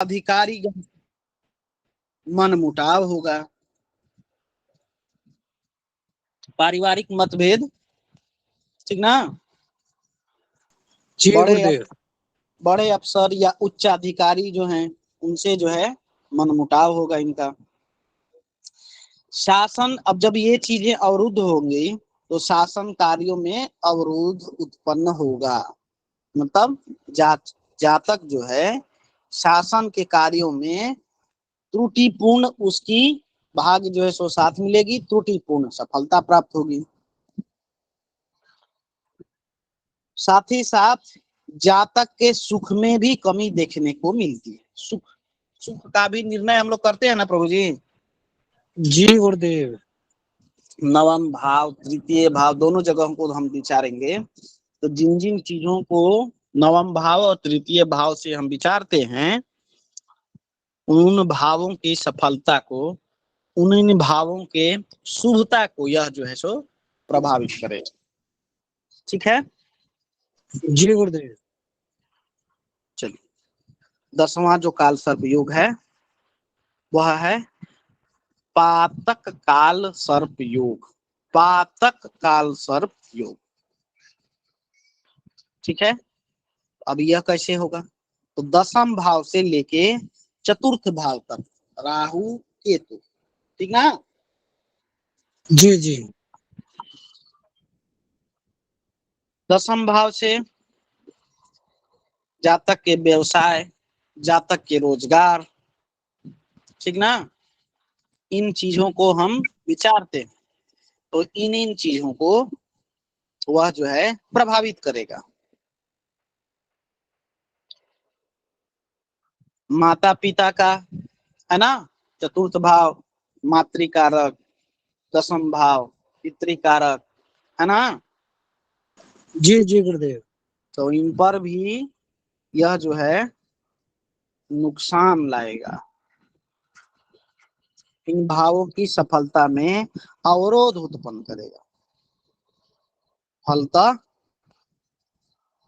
अधिकारी मनमुटाव होगा, पारिवारिक मतभेद, ठीक ना, जी गुरुदेव। बड़े अफसर या उच्च अधिकारी जो हैं उनसे जो है मनमुटाव होगा इनका। शासन, अब जब ये चीजें अवरुद्ध होंगी तो शासन कार्यों में अवरोध उत्पन्न होगा, मतलब जातक जो है शासन के कार्यों में त्रुटिपूर्ण उसकी भाग जो है सो साथ मिलेगी, त्रुटिपूर्ण सफलता प्राप्त होगी। साथ ही साथ जातक के सुख में भी कमी देखने को मिलती है। सुख सुख का भी निर्णय हम लोग करते हैं ना प्रभु जी। जी गुरुदेव। नवम भाव तृतीय भाव दोनों जगहों को हम विचारेंगे तो जिन जिन चीजों को नवम भाव और तृतीय भाव से हम विचारते हैं उन भावों की सफलता को, उन भावों के शुभता को यह जो है सो प्रभावित करे। ठीक है, जी गुरुदेव। चलिए 10वां जो काल सर्प योग है वह है पातक काल सर्प योग। पातक काल सर्प योग, ठीक है। अब यह कैसे होगा, तो 10म भाव से लेके चतुर्थ भाव तक राहु केतु, ठीक ना। जी जी। 10म भाव से जातक के व्यवसाय, जातक के रोजगार, ठीक ना, इन चीजों को हम विचारते हैं तो इन चीजों को वह जो है प्रभावित करेगा। माता पिता का है ना, चतुर्थ भाव मातृकारक, 10म भाव पितृकारक, है ना। जी जी गुरुदेव। तो इन पर भी यह जो है नुकसान लाएगा, इन भावों की सफलता में अवरोध उत्पन्न करेगा। फलतः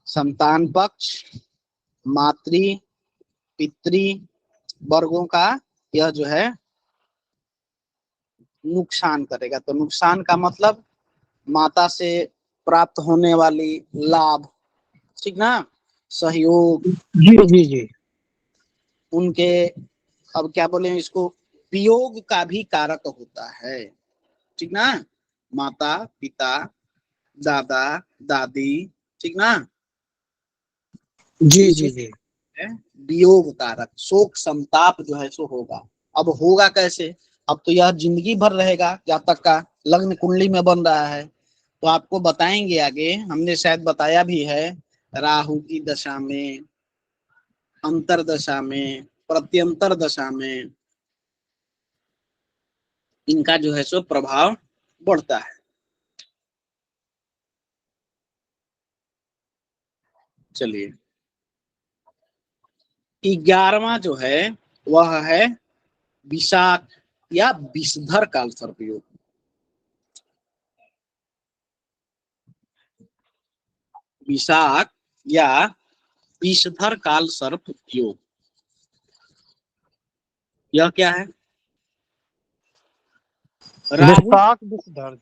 संतान पक्ष, मातृ पितृ वर्गों का यह जो है नुकसान करेगा। तो नुकसान का मतलब माता से प्राप्त होने वाली लाभ, ठीक ना, सहयोग, जी जी जी। उनके अब क्या बोले इसको वियोग का भी कारक होता है, ठीक ना। माता पिता दादा दादी, ठीक ना, जी जी जी। वियोग कारक शोक संताप जो है सो होगा। अब होगा कैसे, अब तो यह जिंदगी भर रहेगा जातक का, लग्न कुंडली में बन रहा है तो आपको बताएंगे आगे, हमने शायद बताया भी है, राहु की दशा में, अंतर दशा में, प्रत्यंतर दशा में इनका जो है सो प्रभाव बढ़ता है। चलिए 11वां जो है वह है विशाख या विषधर काल सर्प योग। विशाख या विषधर काल सर्प योग, यह क्या है, राहु विशाख विषधर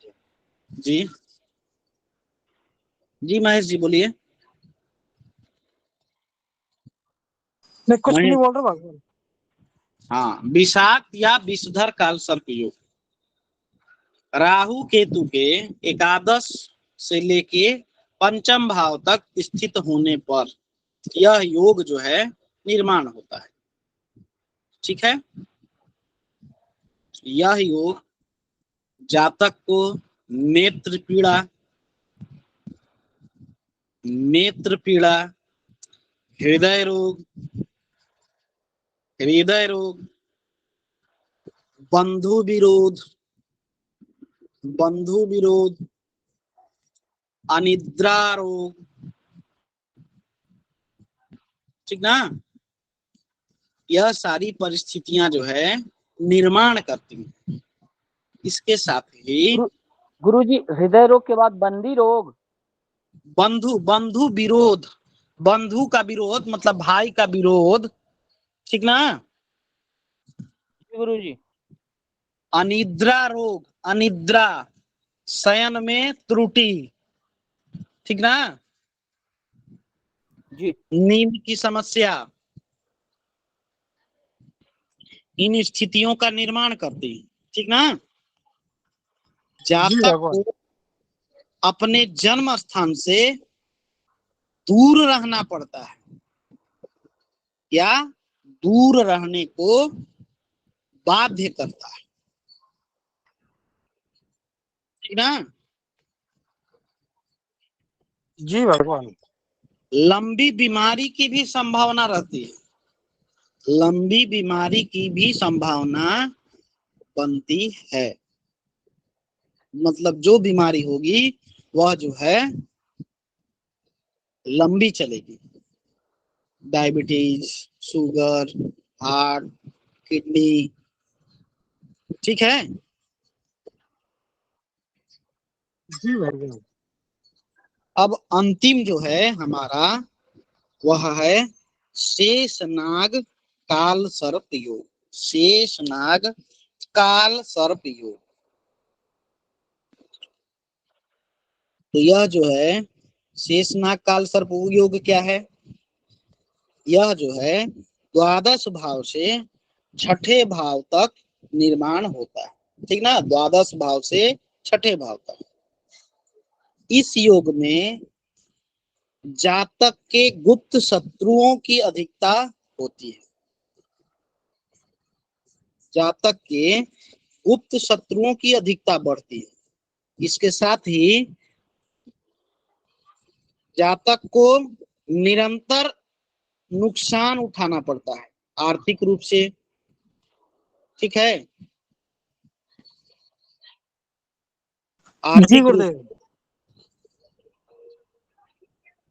जी, जी महेश जी बोलिए। मैं कुछ नहीं बोल रहा भगवान। हाँ, विशाख या विषधर काल सर्प योग राहु केतु के एकादश से लेके 5म भाव तक स्थित होने पर यह योग जो है निर्माण होता है, ठीक है। यह योग जातक को नेत्र पीड़ा, हृदय रोग, बंधु विरोध, अनिद्रा रोग, ठीक ना, यह सारी परिस्थितियां जो है निर्माण करती हैं। इसके साथ ही गुरुजी हृदय रोग के बाद बंदी रोग, बंधु विरोध, बंधु का विरोध मतलब भाई का विरोध, ठीक ना। गुरु जी। अनिद्रा रोग, अनिद्रा शयन में त्रुटि, ठीक ना। जी नींद की समस्या, इन स्थितियों का निर्माण करती है, ठीक ना। जी जातक भगवान। को अपने जन्म स्थान से दूर रहना पड़ता है या दूर रहने को बाध्य करता है, ठीक ना। जी भगवान। लंबी बीमारी की भी संभावना रहती है, लंबी बीमारी की भी संभावना बनती है। मतलब जो बीमारी होगी वह जो है लंबी चलेगी। डायबिटीज, शुगर, हार्ट, किडनी, ठीक है। जी भगवान। अब अंतिम जो है हमारा वह है शेषनाग काल सर्प योग, शेषनाग काल सर्प योग। तो यह जो है शेषनाग काल सर्प योग क्या है, यह जो है द्वादश भाव से छठे भाव तक निर्माण होता है, ठीक ना। द्वादश भाव से छठे भाव तक। इस योग में जातक के गुप्त शत्रुओं की अधिकता होती है, जातक के गुप्त शत्रुओं की अधिकता बढ़ती है। इसके साथ ही जातक को निरंतर नुकसान उठाना पड़ता है आर्थिक रूप से, ठीक है। जी आर्थिक रूप गुरुदेव।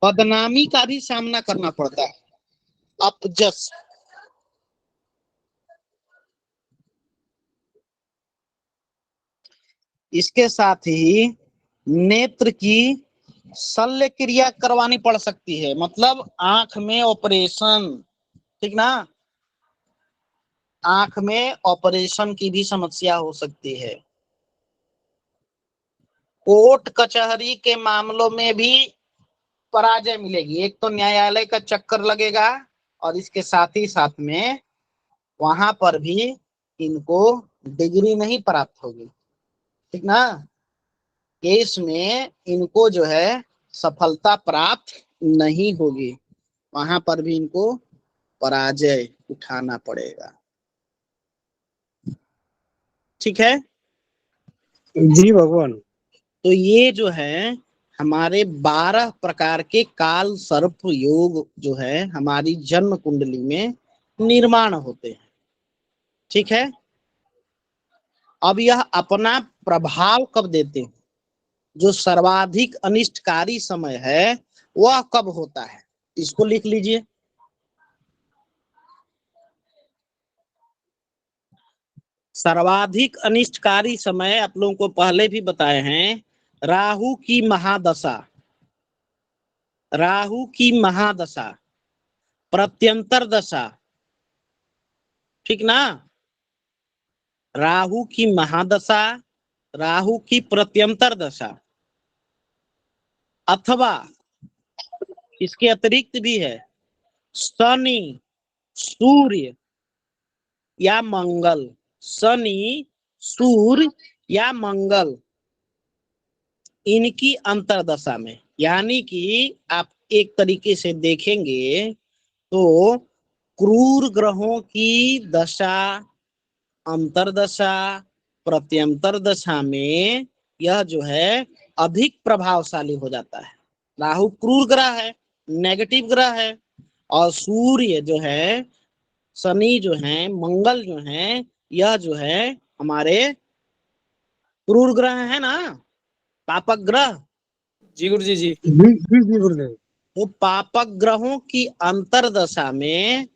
बदनामी का भी सामना करना पड़ता है, अपजस। इसके साथ ही नेत्र की शल्य क्रिया करवानी पड़ सकती है, मतलब आंख में ऑपरेशन, ठीक ना। आंख में ऑपरेशन की भी समस्या हो सकती है। कोर्ट कचहरी के मामलों में भी पराजय मिलेगी। एक तो न्यायालय का चक्कर लगेगा और इसके साथ ही साथ में वहां पर भी इनको डिग्री नहीं प्राप्त होगी, ठीक ना। केस में इनको जो है सफलता प्राप्त नहीं होगी, वहां पर भी इनको पराजय उठाना पड़ेगा, ठीक है। जी भगवान। तो ये जो है हमारे 12 प्रकार के काल सर्प योग जो है हमारी जन्म कुंडली में निर्माण होते हैं, ठीक है। अब यह अपना प्रभाव कब देते हैं, जो सर्वाधिक अनिष्टकारी समय है वह कब होता है, इसको लिख लीजिए। सर्वाधिक अनिष्टकारी समय आप लोगों को पहले भी बताए हैं, राहु की महादशा, राहु की महादशा, प्रत्यंतर दशा, ठीक ना। राहु की महादशा, राहु की प्रत्यंतर दशा, अथवा इसके अतिरिक्त भी है शनि, सूर्य या मंगल, शनि, सूर्य या मंगल, इनकी अंतरदशा में। यानी कि आप एक तरीके से देखेंगे तो क्रूर ग्रहों की दशा, अंतरदशा, प्रत्यंतर दशा में यह जो है अधिक प्रभावशाली हो जाता है। राहु क्रूर ग्रह है, नेगेटिव ग्रह है, और सूर्य जो है, शनि जो है, मंगल जो है, यह जो है हमारे क्रूर ग्रह है ना, पापक ग्रह। जी गुरु जी। जी जी गुरुदेव। तो पापक ग्रहों की अंतरदशा में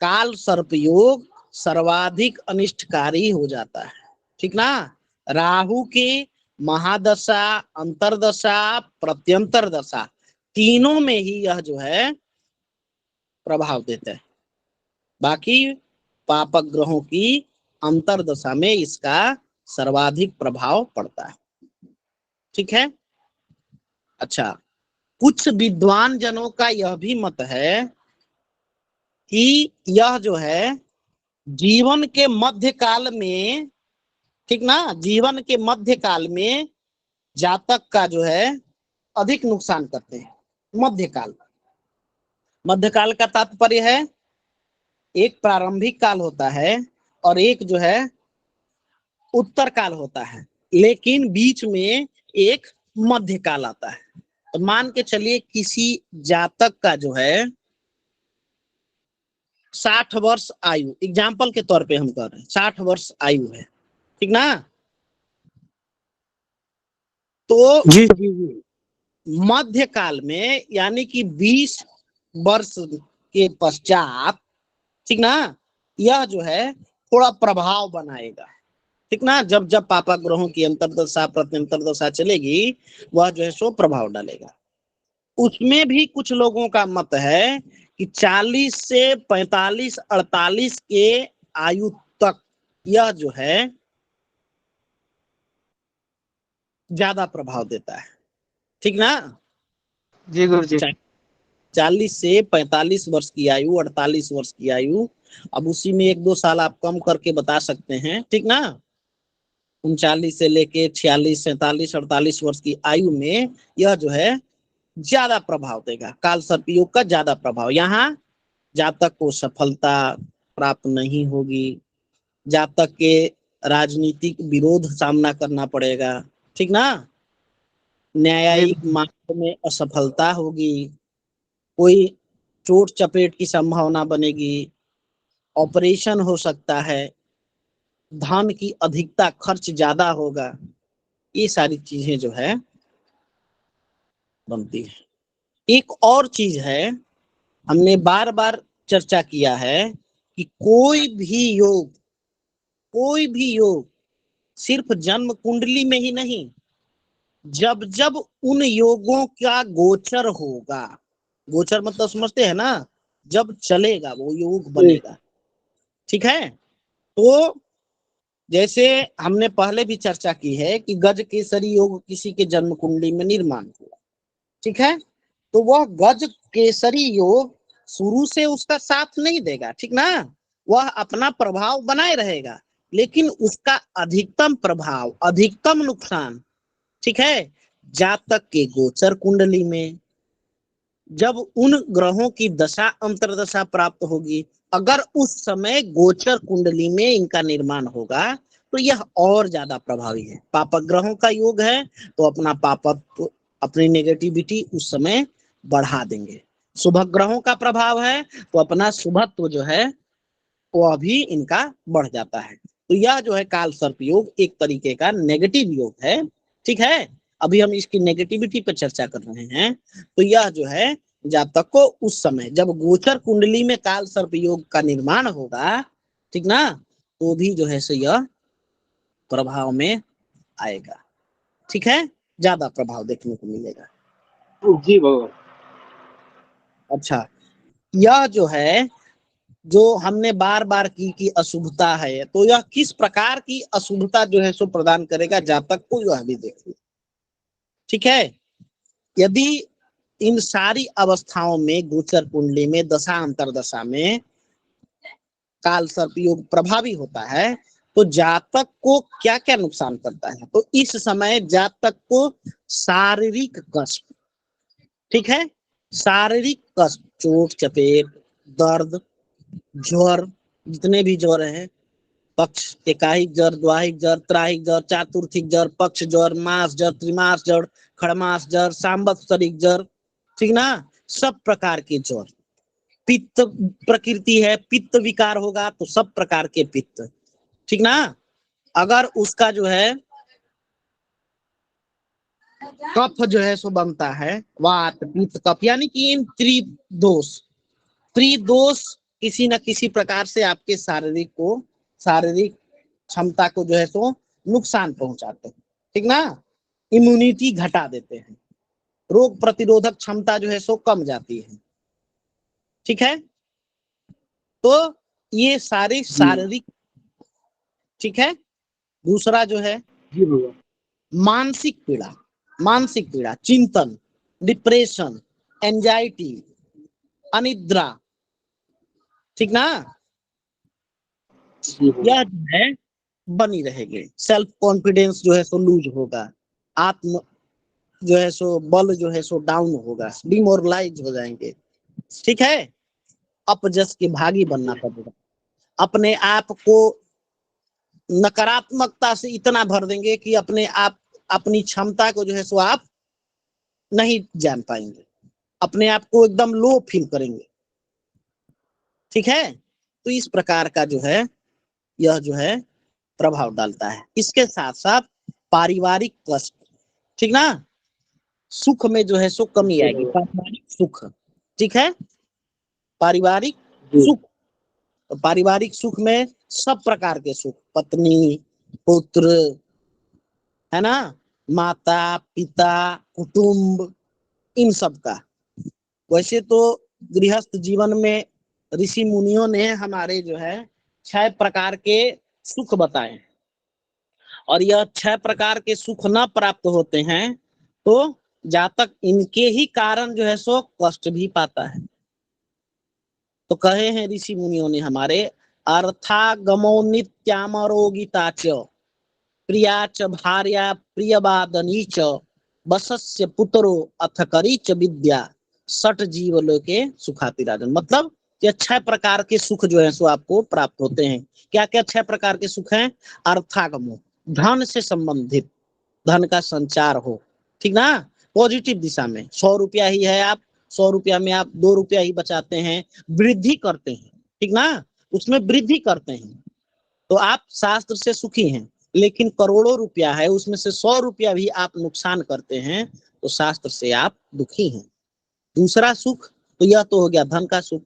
काल सर्प योग सर्वाधिक अनिष्टकारी हो जाता है, ठीक ना। राहु की महादशा, अंतरदशा, प्रत्यंतर दशा, तीनों में ही यह जो है प्रभाव देता है। बाकी पापक ग्रहों की अंतर्दशा में इसका सर्वाधिक प्रभाव पड़ता है। ठीक है। अच्छा, कुछ विद्वान जनों का यह भी मत है कि यह जो है जीवन के मध्य काल में, ठीक ना, जीवन के मध्य काल में जातक का जो है अधिक नुकसान करते हैं। मध्यकाल, मध्यकाल का तात्पर्य है एक प्रारंभिक काल होता है और एक जो है उत्तर काल होता है, लेकिन बीच में एक मध्य काल आता है। तो मान के चलिए किसी जातक का जो है 60 वर्ष आयु, एग्जाम्पल के तौर पे हम कर रहे हैं, 60 वर्ष आयु है, ठीक ना। तो जी जी जी। मध्य काल में यानी कि 20 वर्ष के पश्चात, ठीक ना, यह जो है थोड़ा प्रभाव बनाएगा, ठीक ना। जब जब पापा ग्रहों की अंतर्दशा प्रत्यंतरदशा चलेगी, वह जो है सो प्रभाव डालेगा। उसमें भी कुछ लोगों का मत है कि 40 से 45 48 के आयु तक यह जो है ज्यादा प्रभाव देता है, ठीक ना। जी गुरुजी। 40 से 45 वर्ष की आयु, 48 वर्ष की आयु, अब उसी में 1-2 साल आप कम करके बता सकते हैं, ठीक ना। 39 से लेके 46 47 48 वर्ष की आयु में यह जो है ज्यादा प्रभाव देगा, काल सर्प योग का ज्यादा प्रभाव। यहाँ जातक को सफलता प्राप्त नहीं होगी, जातक के राजनीतिक विरोध सामना करना पड़ेगा, ठीक ना। न्यायिक मार्ग में असफलता होगी, कोई चोट चपेट की संभावना बनेगी, ऑपरेशन हो सकता है, धन की अधिकता, खर्च ज्यादा होगा, ये सारी चीजें जो है बनती है। एक और चीज है, हमने बार बार चर्चा किया है कि कोई भी योग सिर्फ जन्म कुंडली में ही नहीं, जब जब उन योगों का गोचर होगा, गोचर मतलब समझते हैं ना, जब चलेगा वो योग बनेगा, ठीक है। तो जैसे हमने पहले भी चर्चा की है कि गज केसरी योग किसी के जन्म कुंडली में निर्माण हुआ, ठीक है, तो वह गज केसरी योग शुरू से उसका साथ नहीं देगा, ठीक ना, वह अपना प्रभाव बनाए रहेगा, लेकिन उसका अधिकतम प्रभाव, अधिकतम नुकसान, ठीक है, जातक के गोचर कुंडली में, जब उन ग्रहों की दशा अंतर्दशा प्राप्त होगी, अगर उस समय गोचर कुंडली में इनका निर्माण होगा तो यह और ज्यादा प्रभावी है। पापक ग्रहों का योग है तो अपना पापक, अपनी नेगेटिविटी उस समय बढ़ा देंगे। शुभ ग्रहों का प्रभाव है तो अपना शुभत्व जो है वह भी इनका बढ़ जाता है। तो यह जो है काल सर्प योग एक तरीके का नेगेटिव योग है, ठीक है। अभी हम इसकी नेगेटिविटी पर चर्चा कर रहे हैं। तो यह जो है जातक को उस समय जब गोचर कुंडली में काल सर्प योग का निर्माण होगा, ठीक ना, तो भी जो है सो यह प्रभाव में आएगा, ठीक है, ज्यादा प्रभाव देखने को मिलेगा। जी भगवान। अच्छा, यह जो है जो हमने बार बार की कि अशुभता है, तो यह किस प्रकार की अशुभता जो है सो प्रदान करेगा जातक को, यह भी देखिए, ठीक है। यदि इन सारी अवस्थाओं में गोचर कुंडली में दशा अंतरदशा में काल सर्प योग प्रभावी होता है तो जातक को क्या क्या नुकसान करता है, तो इस समय जातक को शारीरिक कष्ट, ठीक है, शारीरिक कष्ट, चोट चपेट, दर्द, ज्वर, जितने भी ज्वर है, पक्ष एकाहिक ज्वर, द्वाहिक ज्वर, त्राहिक ज्वर, चातुर्थिक ज्वर, पक्ष ज्वर, मास ज्वर, त्रिमास ज्वर, खड़मास ज्वर, सांवत्सरिक ज्वर, ठीक ना, सब प्रकार के ज्वर। पित्त प्रकृति है, पित्त विकार होगा तो सब प्रकार के पित्त, ठीक ना। अगर उसका जो है कफ जो है सो बनता है, वात पित्त कफ, यानी कि इन त्रिदोष किसी न किसी प्रकार से आपके शारीरिक क्षमता को जो है सो नुकसान पहुंचाते हैं, ठीक ना, इम्यूनिटी घटा देते हैं, रोग प्रतिरोधक क्षमता जो है सो कम जाती है, ठीक है। तो ये सारी शारीरिक, ठीक है। दूसरा जो है जी भगवान। मानसिक पीड़ा, मानसिक पीड़ा, चिंतन, डिप्रेशन, एंजाइटी, अनिद्रा, ठीक ना, जी भगवान। यह जो है बनी रहेगी। सेल्फ कॉन्फिडेंस जो है सो लूज होगा, आत्म जो है सो बल जो है सो डाउन होगा, डिमोरलाइज हो जाएंगे, ठीक है। अपजस के भागी बनना पड़ेगा। अपने आप को नकारात्मकता से इतना भर देंगे कि अपने आप अपनी क्षमता को जो है सो आप नहीं जान पाएंगे, अपने आप को एकदम लो फील करेंगे, ठीक है। तो इस प्रकार का जो है यह जो है प्रभाव डालता है। इसके साथ साथ पारिवारिक कष्ट, ठीक ना, सुख में जो है सो कमी आएगी, पारिवारिक सुख, ठीक है। पारिवारिक जी सुख, तो पारिवारिक सुख में सब प्रकार के सुख, पत्नी, पुत्र, है ना, माता पिता, कुटुंब, इन सब का। वैसे तो गृहस्थ जीवन में ऋषि मुनियों ने हमारे जो है 6 प्रकार के सुख बताए, और यह 6 प्रकार के सुख न प्राप्त होते हैं तो जातक इनके ही कारण जो है सो कष्ट भी पाता है। तो कहे हैं ऋषि मुनियों ने हमारे, अर्थागमो नित्यामरोगिता च प्रिया च भार्या प्रियवादनी च वसस्य पुत्रो अथ करी च विद्या सठ जीव लोके सुखाति राजन। मतलब ये 6 प्रकार के सुख जो है सो आपको प्राप्त होते हैं। क्या क्या 6 प्रकार के सुख हैं? अर्थागमो, धन से संबंधित, धन का संचार हो, ठीक ना, पॉजिटिव दिशा में। 100 रुपया ही है, आप 100 रुपया में आप 2 रुपया ही बचाते हैं, वृद्धि करते हैं, ठीक ना, उसमें वृद्धि करते हैं, तो आप शास्त्र से सुखी हैं। लेकिन करोड़ों रुपया है, उसमें से 100 रुपया भी आप नुकसान करते हैं तो शास्त्र से आप दुखी हैं। दूसरा सुख, तो यह तो हो गया धन का सुख।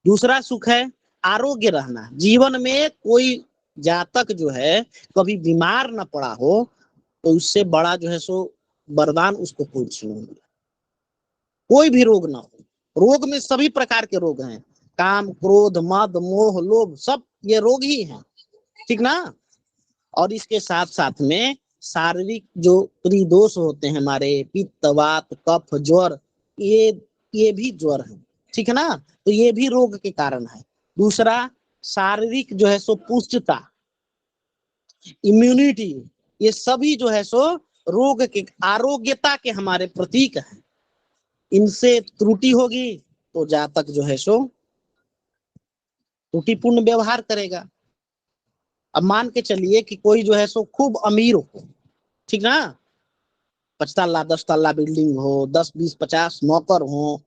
दूसरा सुख है आरोग्य रहना, जीवन में कोई जातक जो है कभी बीमार न पड़ा हो तो उससे बड़ा जो है सो वरदान उसको कुछ नहीं मिला। कोई भी रोग ना हो, रोग में सभी प्रकार के रोग हैं, काम क्रोध मद मोह लोभ, सब ये रोग ही हैं, ठीक ना। और इसके साथ साथ में शारीरिक जो त्रिदोष होते हैं हमारे, पित्त वात कफ ज्वर, ये भी ज्वर है, ठीक है ना, तो ये भी रोग के कारण है। दूसरा शारीरिक जो है सो पुष्टता, इम्यूनिटी, ये सभी जो है सो रोग के, आरोग्यता के हमारे प्रतीक है। इनसे त्रुटि होगी तो जातक जो है सो त्रुटिपूर्ण व्यवहार करेगा। अब मान के चलिए कि कोई जो है सो खूब अमीर हो, ठीक ना, 5 तल्ला 10 तल्ला बिल्डिंग हो, 10 20 50 नौकर हो,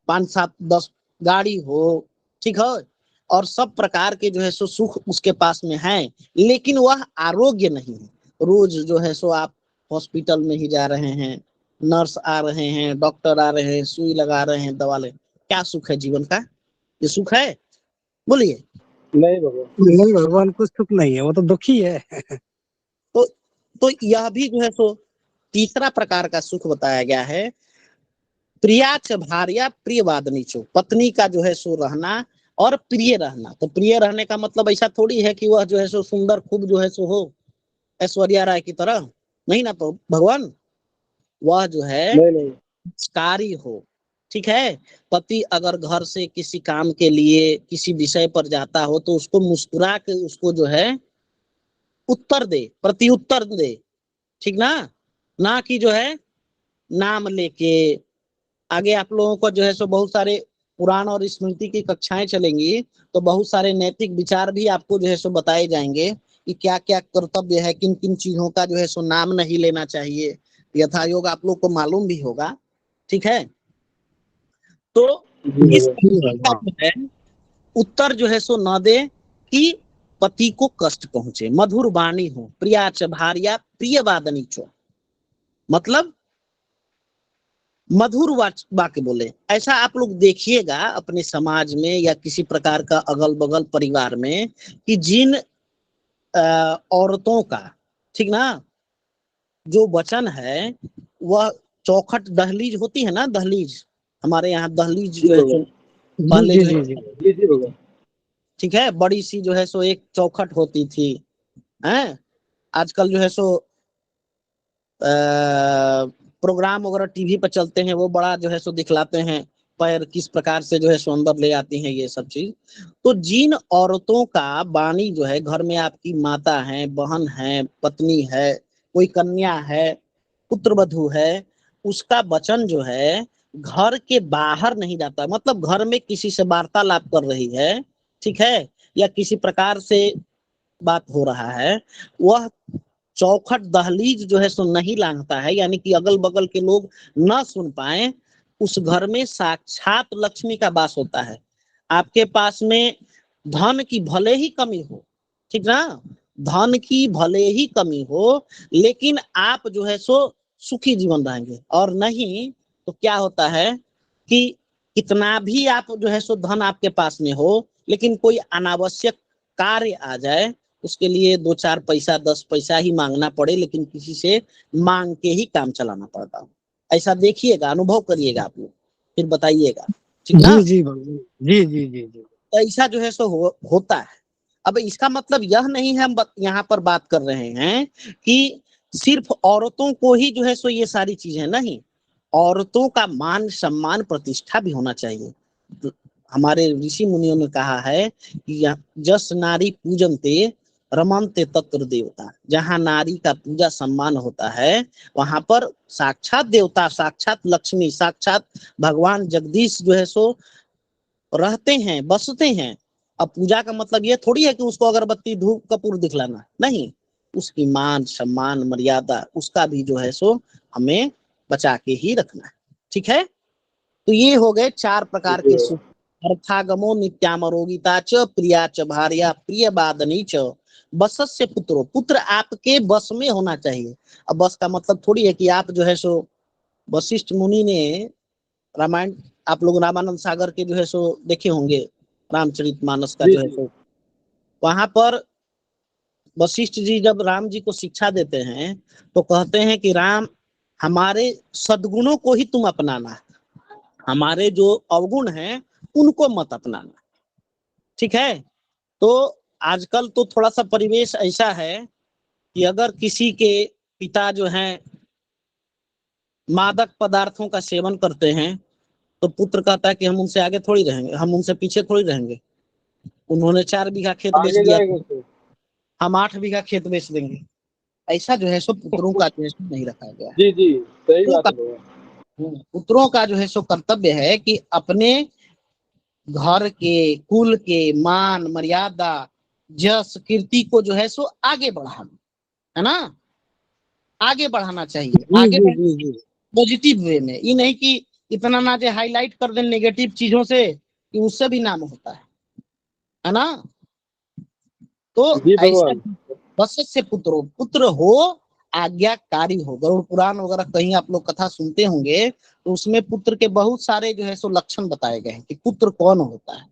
5 7 10 गाड़ी हो, ठीक है, और सब प्रकार के जो है सो सुख उसके पास में है, लेकिन वह आरोग्य नहीं है। रोज जो है सो आप हॉस्पिटल में ही जा रहे हैं, नर्स आ रहे हैं, डॉक्टर आ रहे हैं, सुई लगा रहे हैं, दवा ले, क्या सुख है जीवन का? ये सुख है? बोलिए। नहीं भगवान। नहीं भगवान, कुछ सुख नहीं है, वो तो दुखी है। तो तो यह भी जो है सो तीसरा प्रकार का सुख बताया गया है। प्रियाच भार्या प्रियवादनी चो, पत्नी का जो है सो रहना और प्रिय रहना। तो प्रिय रहने का मतलब ऐसा थोड़ी है कि वह जो है सो सुंदर खूब जो है सो हो, ऐश्वर्या राय की तरह, नहीं ना, तो भगवान वह जो है नहीं नहीं। संस्कारी हो, ठीक है। पति अगर घर से किसी काम के लिए किसी विषय पर जाता हो तो उसको मुस्कुरा के उसको जो है उत्तर दे, प्रति उत्तर दे, ठीक ना कि जो है नाम लेके। आगे आप लोगों को जो है सो बहुत सारे पुराण और स्मृति की कक्षाएं चलेंगी, तो बहुत सारे नैतिक विचार भी आपको जो है सो बताए जाएंगे कि क्या क्या कर्तव्य है, किन किन चीजों का जो है सो नाम नहीं लेना चाहिए, यथा योग आप लोग को मालूम भी होगा, ठीक है। तो जी इस भगवान। का जो है उत्तर जो है सो न दे कि पति को कष्ट पहुंचे, मधुर वाणी हो, प्रिया च भार्या प्रिय वादनी चो, मतलब मधुर वाक्य बोले। ऐसा आप लोग देखिएगा अपने समाज में या किसी प्रकार का अगल बगल परिवार में कि जिन औरतों का, ठीक ना, जो वचन है वह चौखट दहलीज होती है ना, दहलीज, हमारे यहाँ दहलीज जी जो है भगवान। पहले जो है, जी भगवान। ठीक है, बड़ी सी जो है सो एक चौखट होती थी, हैं। आजकल जो है सो प्रोग्राम वगैरह टीवी पर चलते हैं, वो बड़ा जो है सो दिखलाते हैं पैर किस प्रकार से जो है सो अंदर ले आती हैं, ये सब चीज। तो जिन औरतों का वाणी जो है, घर में आपकी माता है, बहन है, पत्नी है, कोई कन्या है, पुत्र वधू है, उसका वचन जो है घर के बाहर नहीं जाता, मतलब घर में किसी से वार्तालाप कर रही है, ठीक है, या किसी प्रकार से बात हो रहा है, वह चौखट दहलीज जो है सो नहीं लांघता है, यानी कि अगल बगल के लोग न सुन पाए। उस घर में साक्षात लक्ष्मी का वास होता है। आपके पास में धन की भले ही कमी हो, ठीक ना, धन की भले ही कमी हो, लेकिन आप जो है सो सुखी जीवन रहेंगे। और नहीं तो क्या होता है कि कितना भी आप जो है सो धन आपके पास में हो, लेकिन कोई अनावश्यक कार्य आ जाए, उसके लिए 2-4 पैसा 10 पैसा ही मांगना पड़े, लेकिन किसी से मांग के ही काम चलाना पड़ता है। ऐसा देखिएगा, अनुभव करिएगा आप लोग, फिर बताइएगा, ठीक ना। जी भगवान, जी। ऐसा जो है सो होता है। अब इसका मतलब यह नहीं है, हम यहाँ पर बात कर रहे हैं कि सिर्फ औरतों को ही जो है सो ये सारी चीजें, नहीं, औरतों का मान सम्मान प्रतिष्ठा भी होना चाहिए। हमारे ऋषि मुनियों ने कहा है कि जस नारी पूजनते रमनते तत्र देवता, जहाँ नारी का पूजा सम्मान होता है, वहां पर साक्षात देवता, साक्षात लक्ष्मी, साक्षात भगवान जगदीश जो है सो रहते हैं, बसते हैं। अब पूजा का मतलब ये थोड़ी है कि उसको अगरबत्ती धूप कपूर दिखलाना, नहीं, उसकी मान सम्मान मर्यादा उसका भी जो है सो हमें बचा के ही रखना है, ठीक है। तो ये हो गए 4 प्रकार के सुख। अर्थागमो नित्यामरोगिता च प्रिया च भार्या प्रिय बादनी च बसस्य पुत्रो, पुत्र आपके बस में होना चाहिए। अब बस का मतलब थोड़ी है कि आप जो है सो, वशिष्ठ मुनि ने रामायण, आप लोग रामानंद सागर के जो है सो देखे होंगे, रामचरितमानस का जो है सो, वहां पर वशिष्ठ जी जब राम जी को शिक्षा देते हैं तो कहते हैं कि राम, हमारे सद्गुणों को ही तुम अपनाना, हमारे जो अवगुण हैं उनको मत अपनाना, ठीक है। तो आजकल तो थोड़ा सा परिवेश ऐसा है कि अगर किसी के पिता जो हैं मादक पदार्थों का सेवन करते हैं, तो पुत्र कहता है कि हम उनसे आगे थोड़ी रहेंगे, हम उनसे पीछे थोड़ी रहेंगे। उन्होंने 4 बीघा खेत बेच आगे दिया, जाएगा तो। हम 8 बीघा खेत बेच देंगे। ऐसा जो है सो पुत्रों का जो है सो नहीं रखा गया है। जी सही पुत्रों बात का, है भगवान। पुत्रों का जो है सो कर्तव्य है कि अपने घर के, कुल के मान मर्यादा जस कीर्ति को जो है सो आगे बढ़ाना, है ना, आगे बढ़ाना चाहिए, आगे जी पॉजिटिव वे में, ये नहीं कि इतना ना जो हाईलाइट कर दे नेगेटिव चीजों से कि उससे भी नाम होता है ना। तो जी ऐसा भगवान। बस से पुत्र हो, आज्ञाकारी हो। गरुड़ पुराण वगैरह कहीं आप लोग कथा सुनते होंगे, तो उसमें पुत्र के बहुत सारे जो है सो लक्षण बताए गए हैं कि पुत्र कौन होता है,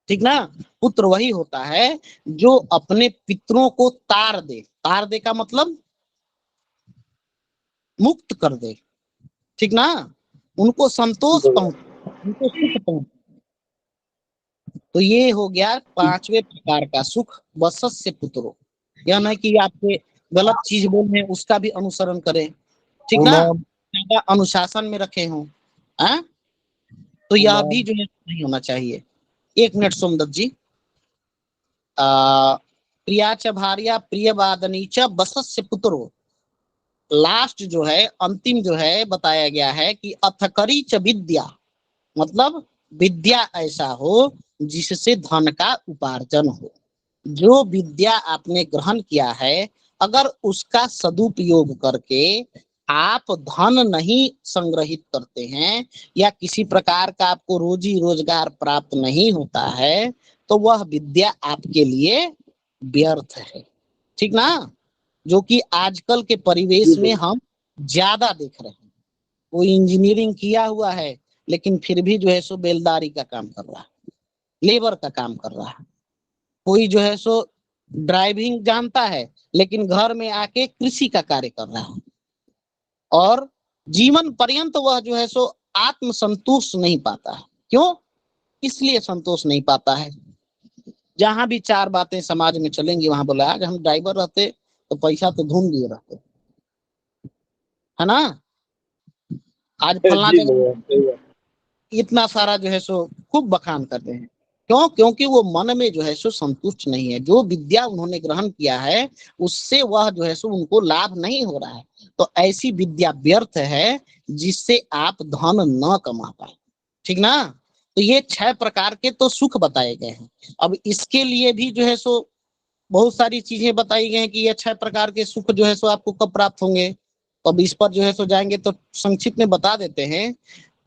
ठीक ना। पुत्र वही होता है जो अपने पितरों को तार दे, तार दे का मतलब मुक्त कर दे, ठीक ना, उनको संतोष पहुंच, उनको सुख पहुंच। तो ये हो गया 5वें प्रकार का सुख, वत्स्य पुत्रो। यह नहीं कि आपके गलत चीज बोल रहे हैं उसका भी अनुसरण करें, ठीक ना, ज्यादा अनुशासन में रखे हों, तो यह भी जो है नहीं होना चाहिए। 1 मिनट सोमदत्त जी। प्रिया च भार्या प्रिय वादनी च वत्स्य पुत्रो, लास्ट जो है, अंतिम जो है बताया गया है कि अथकरी च विद्या, मतलब विद्या ऐसा हो जिससे धन का उपार्जन हो। जो विद्या आपने ग्रहण किया है, अगर उसका सदुपयोग करके आप धन नहीं संग्रहित करते हैं, या किसी प्रकार का आपको रोजी रोजगार प्राप्त नहीं होता है, तो वह विद्या आपके लिए व्यर्थ है, ठीक ना। जो कि आजकल के परिवेश में हम ज्यादा देख रहे हैं। कोई इंजीनियरिंग किया हुआ है, लेकिन फिर भी जो है सो बेलदारी का काम कर रहा है, लेबर का काम कर रहा है। कोई जो है सो ड्राइविंग जानता है, लेकिन घर में आके कृषि का कार्य कर रहा है, और जीवन पर्यंत वह जो है सो आत्मसंतुष्ट नहीं पाता है। क्यों? इसलिए संतोष नहीं पाता है। जहां भी चार बातें समाज में चलेंगी वहां बोला आज हम ड्राइवर रहते तो पैसा तो ढूंढ लिए रहते, है ना। आज फलना जी जगह भगवान, सही बात। इतना सारा जो है सो खूब बखान करते हैं। क्यों? क्योंकि वो मन में जो है सो संतुष्ट नहीं है। जो विद्या उन्होंने ग्रहण किया है उससे वह जो है सो उनको लाभ नहीं हो रहा है। तो ऐसी विद्या व्यर्थ है जिससे आप धन न कमा पाए। ठीक ना। तो ये 6 प्रकार के तो सुख बताए गए हैं। अब इसके लिए भी जो है सो बहुत सारी चीजें बताई गई हैं कि ये 6 प्रकार के सुख जो है सो आपको कब प्राप्त होंगे। तो अब इस पर जो है सो जाएंगे तो संक्षिप्त में बता देते हैं।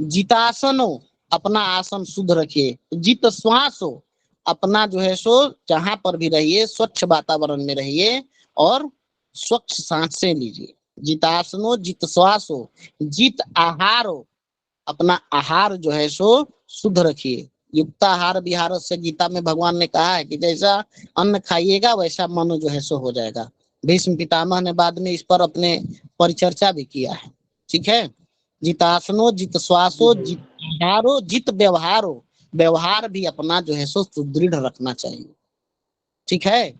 जितासनो, अपना आसन शुद्ध रखिए। जित श्वासो, अपना जो है सो जहां पर भी रहिए स्वच्छ वातावरण में रहिए और स्वच्छ सांसें लीजिए। जितासनो जित श्वासो। जित आहारो, अपना आहार जो है सो शुद्ध रखिए। युक्ताहार विहार से गीता में भगवान ने कहा है कि जैसा अन्न खाइएगा वैसा मन जो है सो हो जाएगा। भीष्म पितामह ने बाद में इस पर अपने परिचर्चा भी किया है। ठीक है। जितासनो जित श्वासो जित आहारो जित व्यवहारो, व्यवहार भी अपना जो है सो सुदृढ़ रखना चाहिए। ठीक है।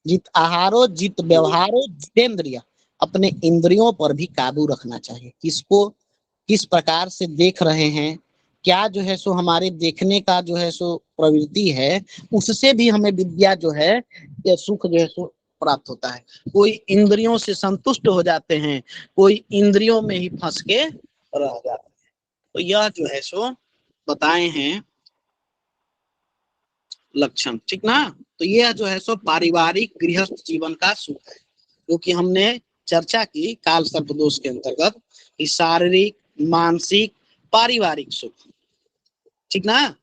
जित आहारो जित व्यवहारो जितेंद्रिय, अपने इंद्रियों पर भी काबू रखना चाहिए। किसको किस प्रकार से देख रहे हैं, क्या जो है सो हमारे देखने का जो है सो प्रवृत्ति है, उससे भी हमें विद्या जो है ये सुख जो है सो प्राप्त होता है। कोई इंद्रियों से संतुष्ट हो जाते हैं, कोई इंद्रियों में ही फंस के रह जाते हैं। तो यह जो है सो बताए हैं लक्षण। ठीक ना। तो यह जो है सो पारिवारिक गृहस्थ जीवन का सुख है, जो कि हमने चर्चा की काल सर्प दोष के अंतर्गत कि शारीरिक, मानसिक, पारिवारिक सुख। ठीक ना।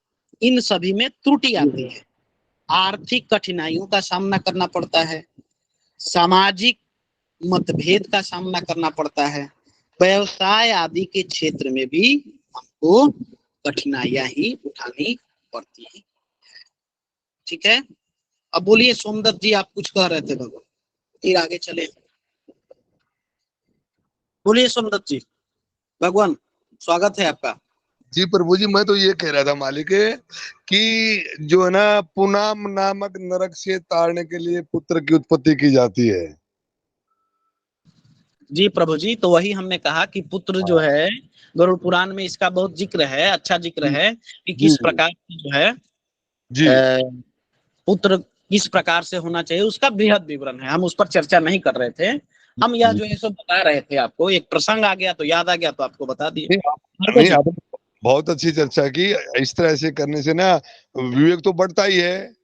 इन सभी में त्रुटि आती है। आर्थिक कठिनाइयों का सामना करना पड़ता है, सामाजिक मतभेद का सामना करना पड़ता है, व्यवसाय आदि के क्षेत्र में भी हमको कठिनाइयां ही उठानी पड़ती है। ठीक है। अब बोलिए सोमदत्त जी, आप कुछ कह रहे थे भगवान, फिर आगे चले। बोलिए सोमदत्त जी। भगवान स्वागत है आपका। जी प्रभु जी, मैं तो ये कह रहा था मालिक कि जो है ना पुनाम नामक नरक से तारने के लिए पुत्र की उत्पत्ति की जाती है। जी प्रभु जी, तो वही हमने कहा कि पुत्र जो है गरुड़ पुराण में इसका बहुत जिक्र है, अच्छा जिक्र है कि जी किस प्रकार की जो है जी पुत्र किस प्रकार से होना चाहिए, उसका बृहद विवरण है। हम उस पर चर्चा नहीं कर रहे थे, हम यह जो है सो बता रहे थे आपको। एक प्रसंग आ गया तो याद आ गया तो आपको बता दिए। नहीं, आपने बहुत अच्छी चर्चा की। इस तरह से करने से ना विवेक तो बढ़ता ही है,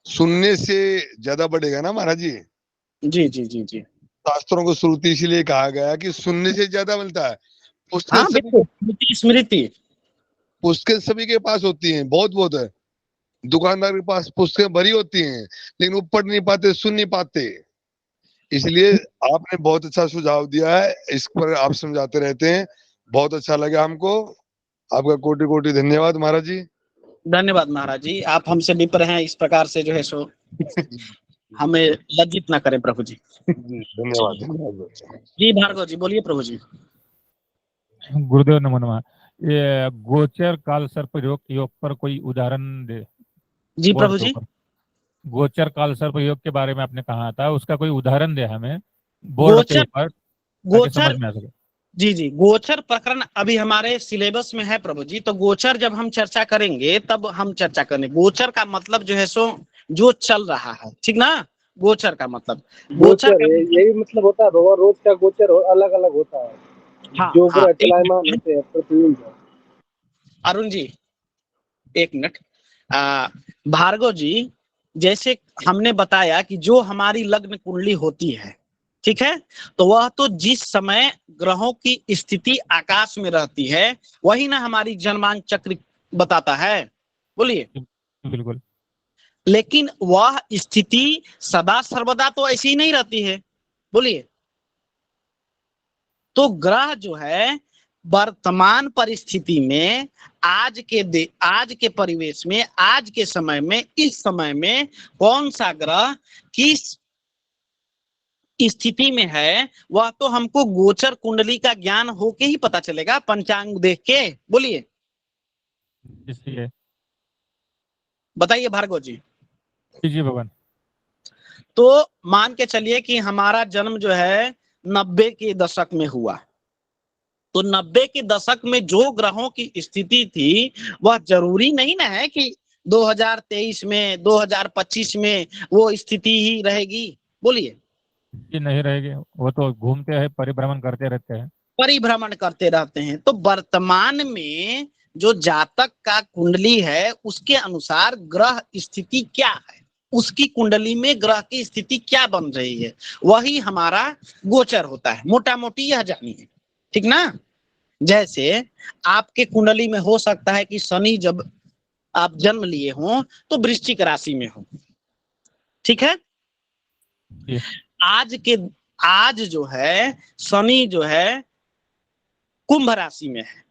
सुनने से ज्यादा बढ़ेगा ना महाराज जी। जी जी जी जी। शास्त्रों को श्रुति इसीलिए कहा गया कि सुनने से ज्यादा मिलता है। हाँ पुस्तकें बिल्कुल, स्मृति स्मृति। पुस्तकें सभी के पास होती हैं, बहुत बहुत है। दुकानदार के पास पुस्तकें भरी होती हैं, लेकिन वो पढ़ नहीं पाते, सुन नहीं पाते। इसलिए आपने बहुत अच्छा सुझाव दिया है, इस पर आप समझाते रहते हैं, बहुत अच्छा लगा हमको। आपका कोटि कोटि धन्यवाद महाराज जी। धन्यवाद महाराज जी, आप हमसे विप्र हैं, इस प्रकार से जो है सो हमें लज्जित ना करें प्रभु जी। जी धन्यवाद। जी भार्गव जी बोलिए प्रभु जी। गुरुदेव नमो नमः। ये गोचर काल सर्प योग योग पर कोई उदाहरण दे। जी बोर्ड प्रभु के जी। ऊपर गोचर काल सर्प योग के बारे में आपने कहा था, उसका कोई उदाहरण दे हमें बोर्ड के गोचर ऊपर, ताकि गोचर समझ में आ सके। जी जी, गोचर प्रकरण अभी हमारे सिलेबस में है प्रभु जी। तो गोचर जब हम चर्चा करेंगे तब हम चर्चा करेंगे। गोचर का मतलब जो है सो जो चल रहा है। ठीक ना। गोचर का मतलब गोचर का है, मतलब, यही मतलब होता है भगवान। रोज का गोचर अलग अलग होता है। हाँ जो हाँ ग्रह एक चलायमान मिनट होते हैं प्रतिदिन का। अरुण जी, एक मिनट। भार्गव जी, जैसे हमने बताया कि जो हमारी लग्न कुंडली होती है, ठीक है, तो वह तो जिस समय ग्रहों की स्थिति आकाश में रहती है वही ना हमारी जन्मांक चक्र बताता है। बोलिए। बिल्कुल। लेकिन वह स्थिति सदा सर्वदा तो ऐसी ही नहीं रहती है। बोलिए। तो ग्रह जो है वर्तमान परिस्थिति में आज के परिवेश में, आज के समय में, इस समय में कौन सा ग्रह किस स्थिति में है वह तो हमको गोचर कुंडली का ज्ञान होके ही पता चलेगा, पंचांग देख के। बोलिए। इसलिए बताइए भार्गव जी। जी भगवान। तो मान के चलिए कि हमारा जन्म जो है 90 के दशक में हुआ, तो 90 के दशक में जो ग्रहों की स्थिति थी वह जरूरी नहीं ना है कि 2023 में 2025 में वो स्थिति ही रहेगी। बोलिए। जी नहीं रहेगी, वो तो घूमते हैं, परिभ्रमण करते रहते हैं। परिभ्रमण करते रहते हैं। तो वर्तमान में जो जातक का कुंडली है उसके अनुसार ग्रह स्थिति क्या है, उसकी कुंडली में ग्रह की स्थिति क्या बन रही है, वही हमारा गोचर होता है। मोटा मोटी यह जानिए, ठीक ना। जैसे आपके कुंडली में हो सकता है कि शनि जब आप जन्म लिए हो तो वृश्चिक राशि में हो, ठीक है। जी। आज जो है शनि जो है कुंभ राशि में है।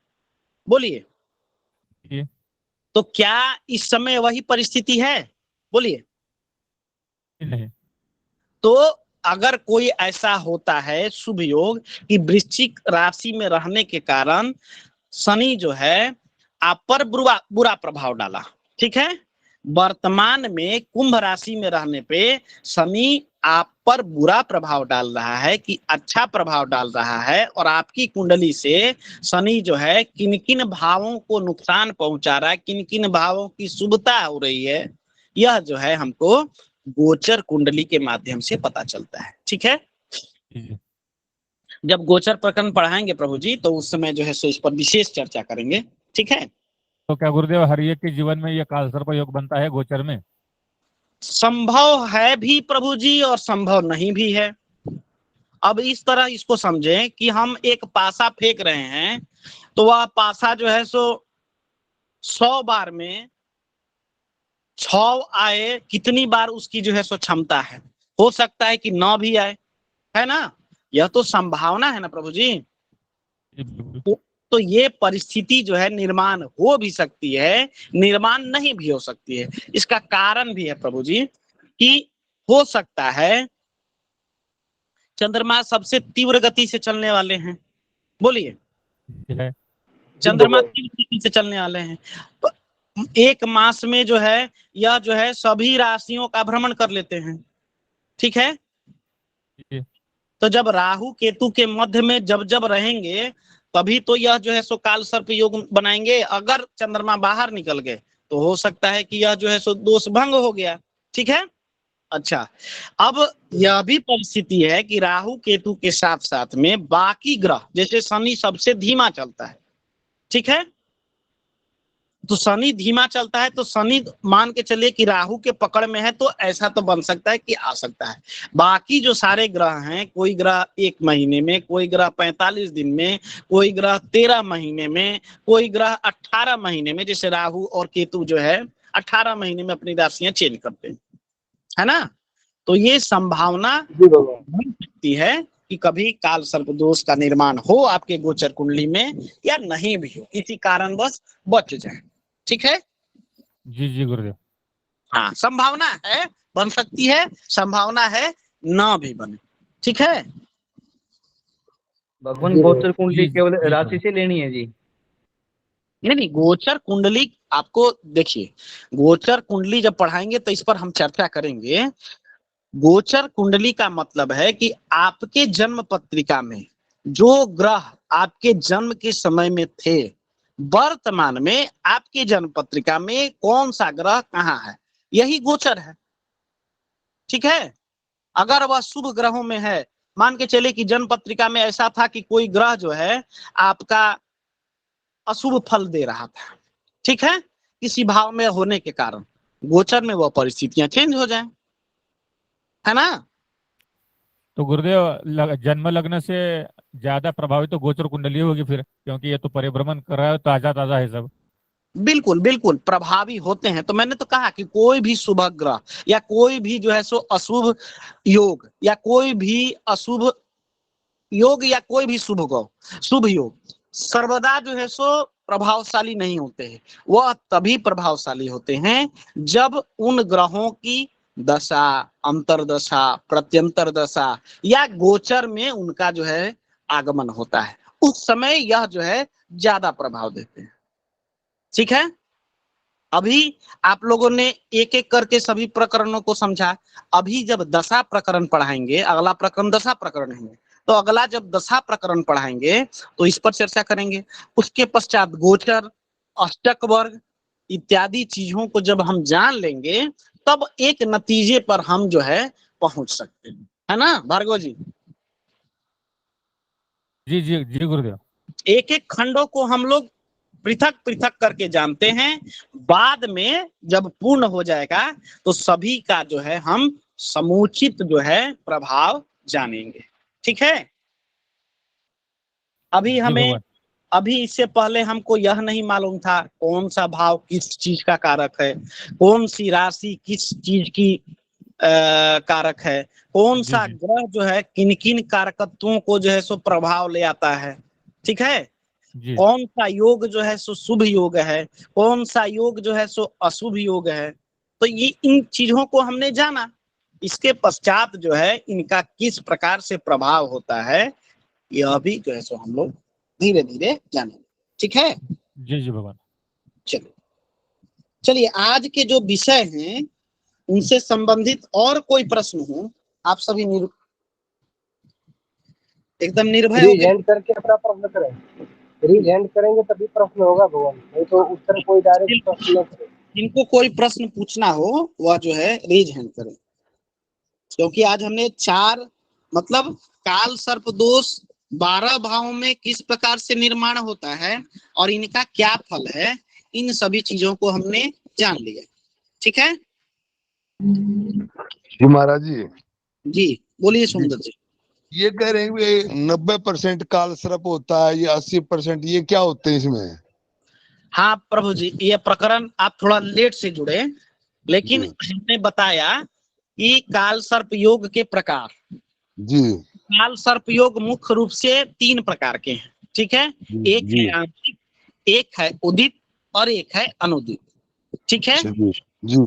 बोलिए। जी। तो क्या इस समय वही परिस्थिति है? बोलिए। नहीं। तो अगर कोई ऐसा होता है शुभ योग कि वृश्चिक राशि में रहने के कारण शनि जो है आप पर बुरा प्रभाव डाला, ठीक है। वर्तमान में कुंभ राशि में रहने पे शनि आप पर बुरा प्रभाव डाल रहा है कि अच्छा प्रभाव डाल रहा है, और आपकी कुंडली से शनि जो है किन किन भावों को नुकसान पहुंचा रहा है, किन किन भावों की शुभता हो रही है, यह जो है हमको गोचर कुंडली के माध्यम से पता चलता है, ठीक है। जी। जब गोचर प्रकरण पढ़ाएंगे प्रभु जी तो उस समय जो है सो इस पर विशेष चर्चा करेंगे, ठीक है। तो क्या गुरुदेव हर एक के जीवन में ये कालसर्प योग बनता है गोचर में? संभव है भी प्रभु जी और संभव नहीं भी है। अब इस तरह इसको समझें कि हम एक पासा फेंक रहे हैं तो वह पासा जो है सो 100 बार में 6 आए, कितनी बार उसकी जो है सो क्षमता है, हो सकता है कि 9 भी आए, है ना। यह तो संभावना है ना प्रभु जी। तो ये परिस्थिति जो है निर्माण हो भी सकती है, निर्माण नहीं भी हो सकती है। इसका कारण भी है प्रभु जी कि हो सकता है चंद्रमा सबसे तीव्र गति से चलने वाले हैं। बोलिए। चंद्रमा तीव्र गति से चलने वाले हैं। तो एक मास में जो है यह जो है सभी राशियों का भ्रमण कर लेते हैं, ठीक है। तो जब राहु केतु के मध्य में जब जब रहेंगे तभी तो यह जो है सो काल सर्प योग बनाएंगे। अगर चंद्रमा बाहर निकल गए तो हो सकता है कि यह जो है सो दोष भंग हो गया, ठीक है। अच्छा, अब यह भी परिस्थिति है कि राहु केतु के साथ साथ में बाकी ग्रह, जैसे शनि सबसे धीमा चलता है, ठीक है। तो शनि धीमा चलता है तो शनि मान के चलिए कि राहु के पकड़ में है, तो ऐसा तो बन सकता है कि आ सकता है। बाकी जो सारे ग्रह हैं, कोई ग्रह 1 महीने में, कोई ग्रह 45 दिन में, कोई ग्रह 13 महीने में, कोई ग्रह 18 महीने में, जैसे राहु और केतु जो है 18 महीने में अपनी राशियां चेंज करते हैं, है ना। तो ये संभावना बन सकती है कि कभी काल सर्प दोष का निर्माण हो आपके गोचर कुंडली में या नहीं भी हो, इसी कारणवश बच जाए, ठीक है। जी जी गुरुदेव। हाँ, संभावना है, बन सकती है, संभावना है ना भी बने, ठीक है। भगवान गोचर कुंडली केवल राशि से लेनी है जी? नहीं, गोचर कुंडली आपको देखिए, गोचर कुंडली जब पढ़ाएंगे तो इस पर हम चर्चा करेंगे। गोचर कुंडली का मतलब है कि आपके जन्म पत्रिका में जो ग्रह आपके जन्म के समय में थे, वर्तमान में आपके जन्म पत्रिका में कौन सा ग्रह कहाँ है, यही गोचर है, ठीक है। अगर वह शुभ ग्रहों में है, मान के चले कि जन्म पत्रिका में ऐसा था कि कोई ग्रह जो है आपका अशुभ फल दे रहा था, ठीक है, किसी भाव में होने के कारण गोचर में वह परिस्थितियां चेंज हो जाएं, है ना। तो गुरुदेव जन्म लग्न से ज्यादा प्रभावित तो गोचर कुंडली होगी फिर, क्योंकि ये तो परिभ्रमण कर रहा है, ताजा ताजा है सब। बिल्कुल बिल्कुल प्रभावी होते हैं। तो मैंने तो कहा कि कोई भी शुभ ग्रह या कोई भी जो है सो अशुभ योग या कोई भी अशुभ योग या कोई भी शुभ योग सर्वदा जो है सो प्रभावशाली नहीं होते हैं। वह तभी प्रभावशाली होते हैं जब उन ग्रहों की दशा, अंतरदशा, प्रत्यंतर दशा या गोचर में उनका जो है आगमन होता है, उस समय यह जो है ज्यादा प्रभाव देते हैं, ठीक है। अभी आप लोगों ने एक एक करके सभी प्रकरणों को समझा। अभी जब दशा प्रकरण पढ़ाएंगे, अगला प्रकरण दशा प्रकरण है, तो अगला जब दशा प्रकरण पढ़ाएंगे तो इस पर चर्चा करेंगे। उसके पश्चात गोचर, अष्टक वर्ग इत्यादि चीजों को जब हम जान लेंगे तब एक नतीजे पर हम जो है पहुंच सकते हैं, है ना भार्गव जी? जी जी जी गुरुदेव। एक एक खंडों को हम लोग पृथक पृथक करके जानते हैं, बाद में जब पूर्ण हो जाएगा तो सभी का जो है हम समुचित जो है प्रभाव जानेंगे। ठीक है? अभी जी हमें भगवान। अभी इससे पहले हमको यह नहीं मालूम था कौन सा भाव किस चीज का कारक है, कौन सी राशि किस चीज की कारक है, कौन जी सा जी ग्रह जो है किन किन कारकत्वों को जो है सो प्रभाव ले आता है। ठीक है? जी कौन सा योग जो है सो शुभ योग है, कौन सा योग जो है सो अशुभ योग है। तो ये इन चीजों को हमने जाना। इसके पश्चात जो है इनका किस प्रकार से प्रभाव होता है यह भी जो है सो हम लोग धीरे धीरे जानेंगे। ठीक है? जी जी भगवान। चलिए चलिए आज के जो विषय हैं उनसे संबंधित और कोई प्रश्न हो, आप सभी एकदम निर्भय रीज होकर हैंड करके अपना प्रश्न करें। रीज हैंड करेंगे तभी प्रश्न होगा भगवान, नहीं तो उत्तर कोई डायरेक्ट प्रश्न न करे। जिनको कोई प्रश्न पूछना हो वह जो है रेज हैंड करें, क्योंकि आज हमने चार मतलब काल सर्प दोष 12 भावों में किस प्रकार से निर्माण होता है और इनका क्या फल है, इन सभी चीजों को हमने जान लिया। ठीक है जी महाराज जी। जी? बोलिए सुंदर जी। ये कह रहे हैं कि 90% काल सर्प होता है, ये 80%, ये क्या होते हैं इसमें? हाँ प्रभु जी, ये प्रकरण आप थोड़ा लेट से जुड़े, लेकिन हमने बताया कि काल सर्प योग के प्रकार। जी काल सर्प योग मुख्य रूप से 3 प्रकार के हैं। ठीक है? एक जी है आंशिक, एक है उदित और एक है अनुदित। ठीक है? जी जी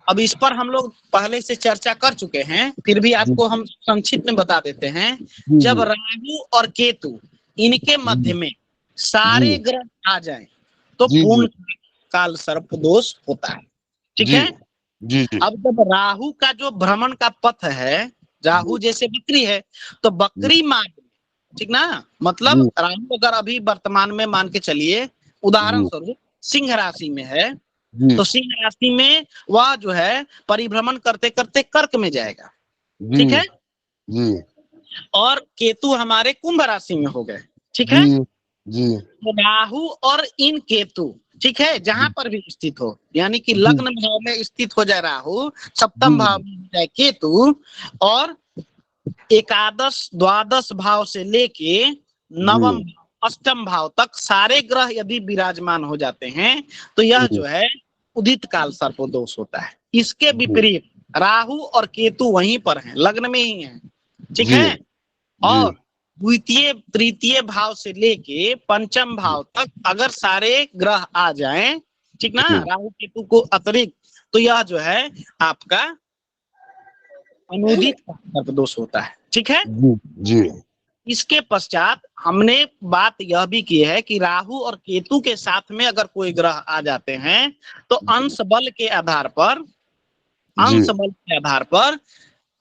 अब इस पर हम लोग पहले से चर्चा कर चुके हैं, फिर भी आपको हम संक्षिप्त में बता देते हैं। जब राहु और केतु इनके मध्य में सारे ग्रह आ जाएं तो जी पूर्ण काल सर्प दोष होता है। ठीक जी है? जी जी अब जब राहु का जो भ्रमण का पथ है, राहु जैसे बकरी है तो बकरी मार्ग, ठीक ना, मतलब जी राहु अगर अभी वर्तमान में मान के चलिए उदाहरण जी स्वरूप सिंह राशि में है जी तो सिंह राशि में वह जो है परिभ्रमण करते करते कर्क में जाएगा। जी ठीक है? जी और केतु हमारे कुंभ राशि में हो गए। ठीक है? जी जी तो राहु और इन केतु, ठीक है, जहां पर भी स्थित हो, यानी कि लग्न भाव में स्थित हो जाए राहु, सप्तम भाव में हो जाए केतु, और एकादश द्वादश भाव से लेके नवम अष्टम भाव तक सारे ग्रह यदि विराजमान हो जाते हैं तो यह जो है उदित काल सर्प दोष होता है। इसके विपरीत राहु और केतु वहीं पर हैं, लग्न में ही हैं। ठीक जी है? और द्वितीय तृतीय भाव से लेके पंचम भाव तक अगर सारे ग्रह आ जाएं, ठीक ना, राहु केतु को अतिरिक्त, तो यह जो है आपका अनुदित सर्प दोष होता है। ठीक है? जी जी इसके पश्चात हमने बात यह भी की है कि राहु और केतु के साथ में अगर कोई ग्रह आ जाते हैं तो अंश बल के आधार पर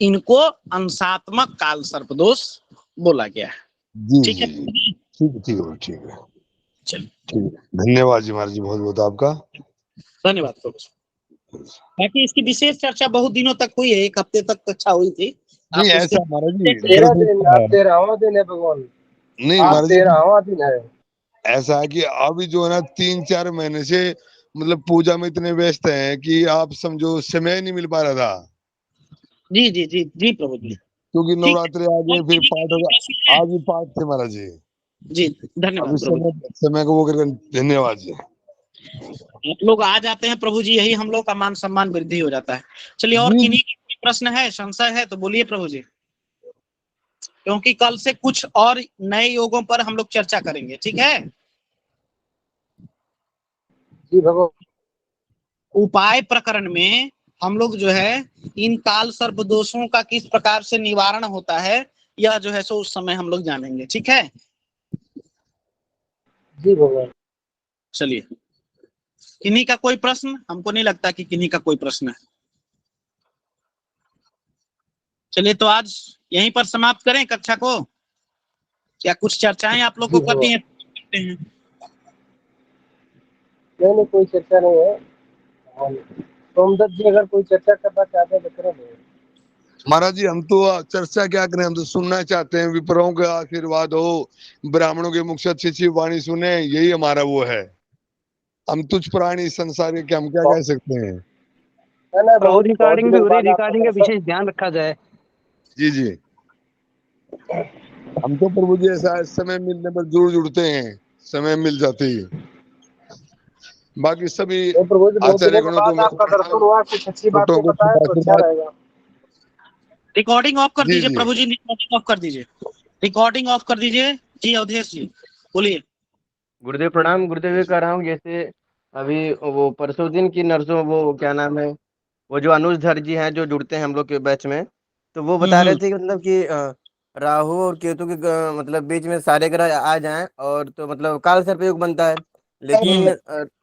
इनको अंशात्मक काल सर्प दोष बोला गया है। जी ठीक है? ठीक ठीक है ठीक है चलिए, ठीक है। धन्यवाद जी महाराज जी, बहुत बहुत आपका धन्यवाद प्रभु। बाकी इसकी विशेष चर्चा बहुत दिनों तक हुई है, 1 हफ्ते तक चर्चा हुई थी। नहीं आप ऐसा महाराज जी 13 दिन, आज 13वां दिन है भगवान, नहीं आज महाराज जी 13वां दिन है। ऐसा है कि अभी जो है ना 3-4 महीने से मतलब पूजा में इतने व्यस्त हैं कि आप समझो समय नहीं मिल पा रहा था, जी जी जी जी प्रभु जी। क्योंकि ठीक नवरात्रि आ गए, फिर पाठ होगा, है आज भी पाठ थे महाराज जी। जी, अभी धन्यवाद प्रभु जी। समय को वो करके धन्यवाद जी। आप लोग आ जाते हैं प्रभु जी, यही हम लोग का मान सम्मान वृद्धि हो जाता है। चलिए, और जी किन्हीं का कोई प्रश्न है, संशय है तो बोलिए प्रभु जी, क्योंकि कल से कुछ और नए योगों पर हम लोग चर्चा करेंगे। ठीक है? जी भगवान। उपाय प्रकरण में हम लोग जो है इन काल सर्प दोषों का किस प्रकार से निवारण होता है यह जो है सो उस समय हम लोग जानेंगे। ठीक है? जी भगवान। चलिए। किन्हीं का कोई प्रश्न? हमको नहीं लगता कि किन्हीं का कोई प्रश्न है। चलिए तो आज यहीं पर समाप्त करें कक्षा को। क्या कुछ चर्चाएं आप लोग को जी, करनी है? करते हैं। नहीं कोई चर्चा नहीं है। सोमदत्त जी अगर कोई चर्चा करना चाहते हैं तो करें। महाराज जी, हम तो चर्चा क्या करें, हम तो सुनना चाहते हैं, विप्रों का आशीर्वाद हो, ब्राह्मणों के मुख से अच्छी अच्छी वाणी सुने, यही हमारा वो है। हम तुझ प्राणी संसार के हम क्या कह सकते हैं। है ना, और बहुत रिकॉर्डिंग भी दिनों हो रही है, बाद आपका रिकॉर्डिंग का दर्शन। विशेष ध्यान रखा जाए। जी जी, हम तो प्रभु जी ऐसा समय मिलने पर जरूर जुड़ते हैं, समय मिल जाते ही। बाकी सभी नहीं प्रभु जी, बहुत आचार्य दिनों के गणों को बाद मैं आपका दर्शन हुआ, कुछ अच्छी छोटों बातें को बताए तो अच्छा आशीर्वाद। रहेगा। रिकॉर्डिंग ऑफ कर जी दीजिए जी, प्रभु जी, रिकॉर्डिंग ऑफ कर दीजिए, रिकॉर्डिंग ऑफ कर दीजिए। जी अवधेश जी बोलिए। गुरुदेव प्रणाम। गुरुदेव कर रहा हूँ, जैसे अभी वो परसों दिन की नर्सों, वो क्या नाम है, वो जो अनुज धर जी हैं जो जुड़ते हैं हम लोग के बैच में, तो वो बता रहे हम्म। थे कि मतलब कि राहु और केतु के मतलब बीच में सारे ग्रह आ जाएं और तो मतलब काल सर्प योग बनता है। लेकिन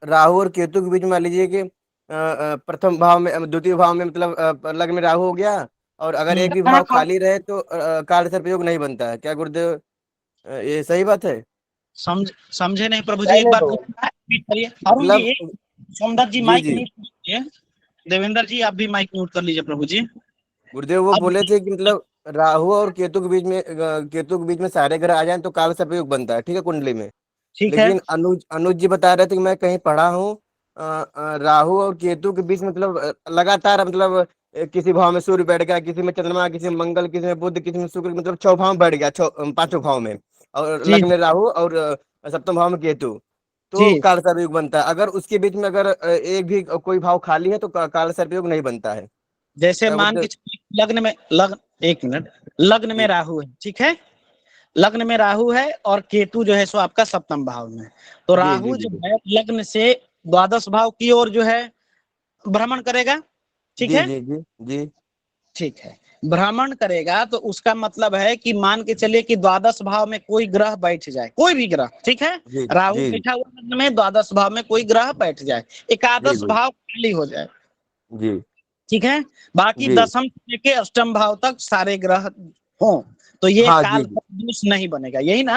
राहु और केतु के बीच में मान लीजिए कि प्रथम भाव में, द्वितीय भाव में मतलब लग्न में राहु हो गया, और अगर एक भी भाव खाली रहे तो काल सर्प योग नहीं बनता है। क्या गुरुदेव ये सही बात है? समझे नहीं प्रभु जी, नहीं एक नहीं बार प्रभु, रिपीट करिए। अरुण मतलब जी, सोमदत्त जी जी माइक जी म्यूट कीजिए। देवेंद्र जी आप भी माइक म्यूट कर लीजिए प्रभु जी। गुरुदेव वो अब बोले थे कि मतलब राहु और केतु के बीच में केतु के बीच में सारे ग्रह आ जाएं तो काल सर्प योग बनता है, ठीक है, कुंडली में। ठीक है। लेकिन अनुज अनुज जी बता रहे थे कि मैं कहीं पढ़ा हूँ, राहु और केतु के बीच मतलब लगातार मतलब किसी भाव में सूर्य बैठ गया, किसी में चंद्रमा, किसी में मंगल, किसी में बुध, किसी में शुक्र, मतलब 6 भाव में बैठ गया, 5 भाव में, और जी लग्न में राहु और सप्तम भाव में केतु, तो जी, काल सर्प योग बनता है। अगर उसके बीच में अगर एक भी कोई भाव खाली है तो काल सर्प योग नहीं बनता है। जैसे क्या मान बोलते? के चलिए लग्न में लग्न, एक मिनट, लग्न में जी राहु है, ठीक है, लग्न में राहु है और केतु जो है सो आपका सप्तम भाव में। तो जी जी राहु जी जो है लग्न से द्वादश भाव की ओर जो है भ्रमण करेगा, ठीक जी है। जी जी जी ठीक है, भ्रमण करेगा तो उसका मतलब है कि मान के चलिए कि द्वादश भाव में कोई ग्रह बैठ जाए, कोई भी ग्रह, ठीक है, जी राहु जी बैठा हुआ लग्न में, द्वादश भाव में कोई ग्रह बैठ जाए, जी एकादश गुरु भाव खाली हो जाए, जी ठीक है, बाकी जी। दसम से लेके अष्टम भाव तक सारे ग्रह हो, तो ये हाँ जी काल जी, दोष नहीं बनेगा, यही ना।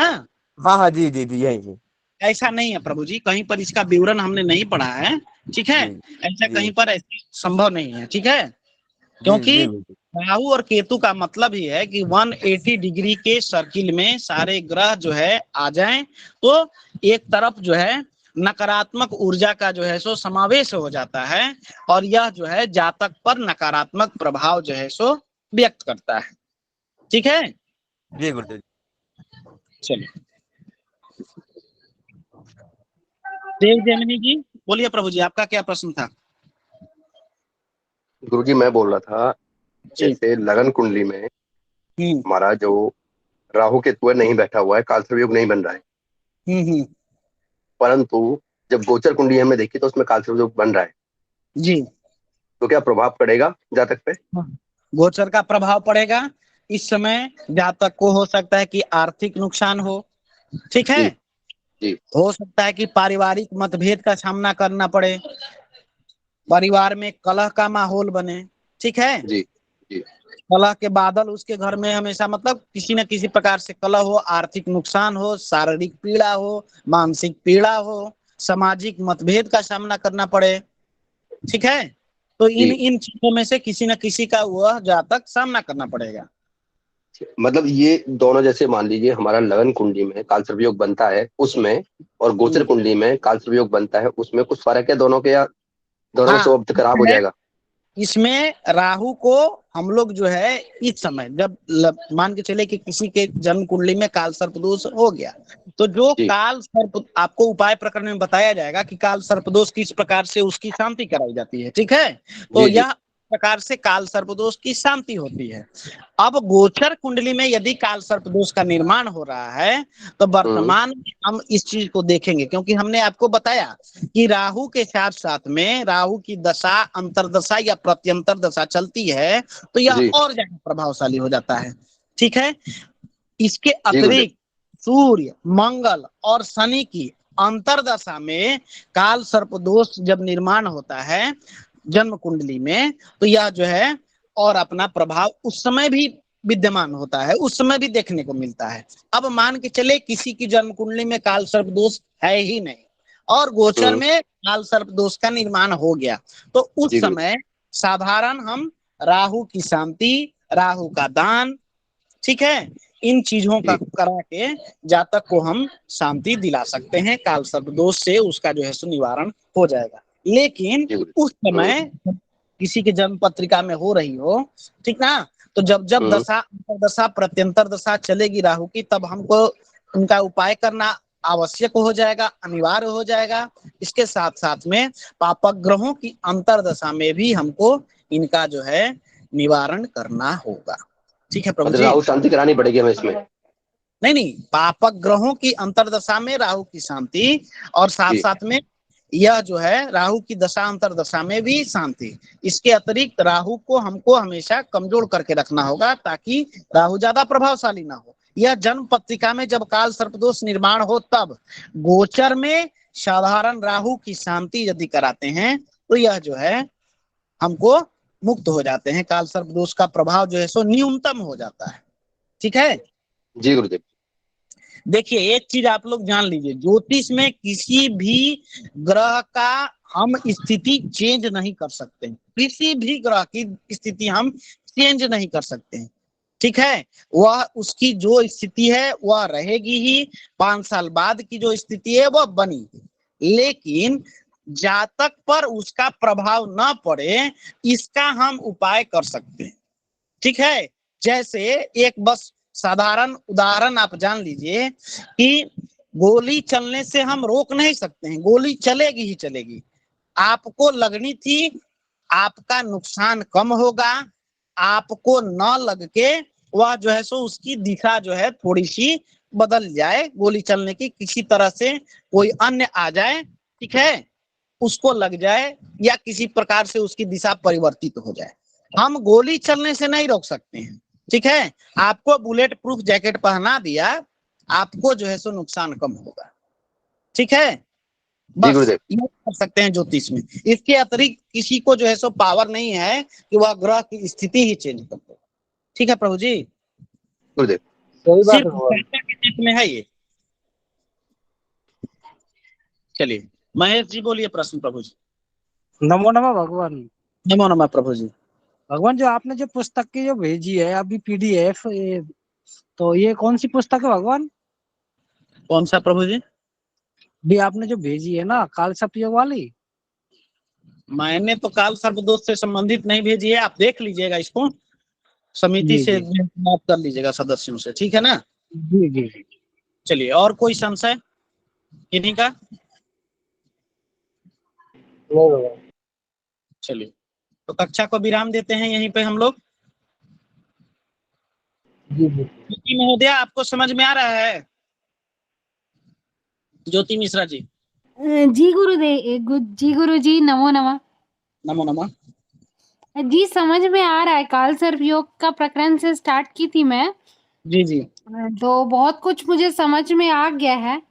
हाँ हाँ जी जी जी, यही जी ऐसा नहीं है प्रभु जी, कहीं पर इसका विवरण हमने नहीं पढ़ा है, ठीक है, जी ऐसा जी कहीं पर ऐसा संभव नहीं है, ठीक है, जी क्योंकि जी गुरु राहु और केतु का मतलब ही है कि 180 डिग्री के सर्किल में सारे ग्रह जो है आ जाएं, तो एक तरफ जो है नकारात्मक ऊर्जा का जो है सो समावेश हो जाता है, और यह जो है जातक पर नकारात्मक प्रभाव जो है सो व्यक्त करता है, ठीक है। जी गुरुदेव। चलिए, देव जैमिनी जी बोलिए प्रभु जी, आपका क्या प्रश्न था? गुरुजी, मैं बोल रहा था, जी। जैसे लगन कुंडली में हम्म हमारा जो राहु केतु है नहीं बैठा हुआ है, कालसर्प योग नहीं बन रहा है, हम्म। परंतु जब गोचर कुंडली हमें देखी तो उसमें कालसर्प योग बन रहा है, जी, तो क्या प्रभाव पड़ेगा जातक पे? गोचर का प्रभाव पड़ेगा। इस समय जातक को हो सकता है कि आर्थिक नुकसान हो, ठीक है, जी जी हो सकता है कि पारिवारिक मतभेद का सामना करना पड़े, परिवार में कलह का माहौल बने, ठीक है, जी जी कलह के बादल उसके घर में हमेशा, मतलब किसी न किसी प्रकार से कलह हो, आर्थिक नुकसान हो, शारीरिक पीड़ा हो, मानसिक पीड़ा हो, सामाजिक मतभेद का सामना करना पड़े, ठीक है, तो इन जी। इन चीजों में से किसी न किसी का वह जातक सामना करना पड़ेगा। मतलब ये दोनों, जैसे मान लीजिए हमारा लगन कुंडली में कालसर्प योग बनता है उसमें, और गोचर कुंडली में कालसर्प योग बनता है उसमें, कुछ फर्क है दोनों के, या दोनों में हाँ, स्वभाव खराब हो जाएगा? इसमें राहु को हम लोग जो है इस समय जब मान के चले कि किसी के जन्म कुंडली में काल सर्प दोष हो गया, तो जो जी काल सर्प आपको उपाय प्रकरण में बताया जाएगा कि काल सर्प दोष किस प्रकार से उसकी शांति कराई जाती है, ठीक है, तो जी जी यह प्रकार से काल सर्प दोष की शांति होती है। अब गोचर कुंडली में यदि काल सर्प दोष का निर्माण हो रहा है, तो हम्म वर्तमान में हम इस चीज को देखेंगे, क्योंकि हमने आपको बताया कि राहु के साथ साथ में राहु की दशा, अंतरदशा या प्रत्यंतर दशा चलती है, तो यह जी और ज्यादा प्रभावशाली हो जाता है, ठीक है। इसके जी गुरुदेव। अतिरिक्त सूर्य, मंगल और शनि की अंतरदशा में काल सर्प दोष जब निर्माण होता है जन्म कुंडली में, तो यह जो है और अपना प्रभाव उस समय भी विद्यमान होता है, उस समय भी देखने को मिलता है। अब मान के चले किसी की जन्म कुंडली में काल सर्प दोष है ही नहीं और गोचर में काल सर्प दोष का निर्माण हो गया, तो उस जी, गुरु। समय साधारण हम राहु की शांति, राहु का दान, ठीक है, इन चीजों का करा के जातक को हम शांति दिला सकते हैं, काल सर्प दोष से उसका जो है सो निवारण हो जाएगा। लेकिन जी, गुरु। उस समय किसी के जन्म पत्रिका में हो रही हो, ठीक ना, तो जब जब दशा दशा प्रत्यंतर दशा चलेगी राहु की, तब हमको उनका उपाय करना आवश्यक हो जाएगा, अनिवार्य हो जाएगा। इसके साथ साथ में पापक ग्रहों की अंतरदशा में भी हमको इनका जो है निवारण करना होगा। ठीक है प्रभु मतलब जी। राहु शांति करानी पड़ेगी हमें इसमें। नहीं, पापक ग्रहों की अंतरदशा में राहु की शांति और साथ जी। साथ में यह जो है राहु की दशा अंतरदशा में भी शांति। इसके अतिरिक्त राहु को हमको हमेशा कमजोर करके रखना होगा ताकि राहु ज्यादा प्रभावशाली ना हो। यह जन्म पत्रिका में जब काल सर्पदोष निर्माण हो तब गोचर में साधारण राहु की शांति यदि कराते हैं तो यह जो है हमको मुक्त हो जाते हैं, काल सर्पदोष का प्रभाव जो है सो न्यूनतम हो जाता है। ठीक है जी गुरुदेव। देखिए एक चीज आप लोग जान लीजिए, ज्योतिष में किसी भी ग्रह का हम स्थिति चेंज नहीं कर सकते, किसी भी ग्रह की स्थिति हम चेंज नहीं कर सकते हैं। ठीक है, वह उसकी जो स्थिति है वह रहेगी ही, 5 साल बाद की जो स्थिति है वह बनी, लेकिन जातक पर उसका प्रभाव ना पड़े इसका हम उपाय कर सकते हैं। ठीक है, जैसे एक बस साधारण उदाहरण आप जान लीजिए कि गोली चलने से हम रोक नहीं सकते हैं, गोली चलेगी ही चलेगी। आपको लगनी थी, आपका नुकसान कम होगा, आपको न लग के वह जो है सो उसकी दिशा जो है थोड़ी सी बदल जाए, गोली चलने की किसी तरह से कोई अन्य आ जाए, ठीक है, उसको लग जाए या किसी प्रकार से उसकी दिशा परिवर्तित हो जाए। हम गोली चलने से नहीं रोक सकते हैं। ठीक है, आपको बुलेट प्रूफ जैकेट पहना दिया, आपको जो है सो नुकसान कम होगा। ठीक है, बस ये कर सकते हैं ज्योतिष में। इसके अतिरिक्त किसी को जो है सो पावर नहीं है कि वह ग्रह की स्थिति ही चेंज कर दे। ठीक है प्रभु जी, सही बात है सिर्फ भगवान। के हित में है ये। चलिए महेश जी बोलिए प्रश्न प्रभु जी। नमो नमः भगवान। नमो नमः प्रभु जी। भगवान जो आपने जो पुस्तक की जो भेजी है अभी PDF, तो ये कौन सी पुस्तक है भगवान? कौन सा प्रभु जी? भी आपने जो भेजी है ना काल सर्पयोग वाली। मैंने तो काल सर्पदोष से संबंधित नहीं भेजी है, आप देख लीजिएगा इसको, समिति से बात कर लीजिएगा सदस्यों से, ठीक है ना? जी जी जी। चलिए, और कोई संशय किन्हीं का? नहीं भगवान। चलिए तो कक्षा को विराम देते हैं यहीं पे हम लोग। जी जी। ज्योति महोदया आपको समझ में आ रहा है? ज्योति मिश्रा जी। जी गुरुदेव, जी गुरु जी, नमो नमः। नमो नमः। जी समझ में आ रहा है, काल सर्प योग का प्रकरण से स्टार्ट की थी मैं। जी जी। तो बहुत कुछ मुझे समझ में आ गया है।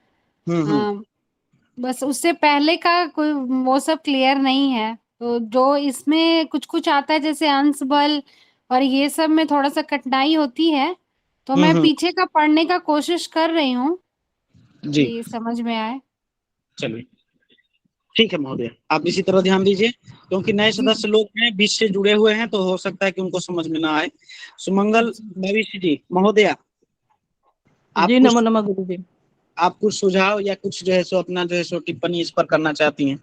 बस उससे पहले का कोई वो सब क्लियर नहीं है। तो जो इसमें कुछ कुछ आता है जैसे अंश बल और ये सब में थोड़ा सा कठिनाई होती है, तो मैं पीछे का पढ़ने का कोशिश कर रही हूँ जी, कि समझ में आए। चलिए ठीक है महोदय, आप इसी तरह ध्यान दीजिए, क्योंकि नए सदस्य लोग हैं, बीच से जुड़े हुए हैं, तो हो सकता है कि उनको समझ में ना आए। सुमंगल भविष्य जी महोदया, जी नमो नमः गुरु जी। आप कुछ सुझाव या कुछ जो है सो अपना जो है सो टिप्पणी इस पर करना चाहती हैं?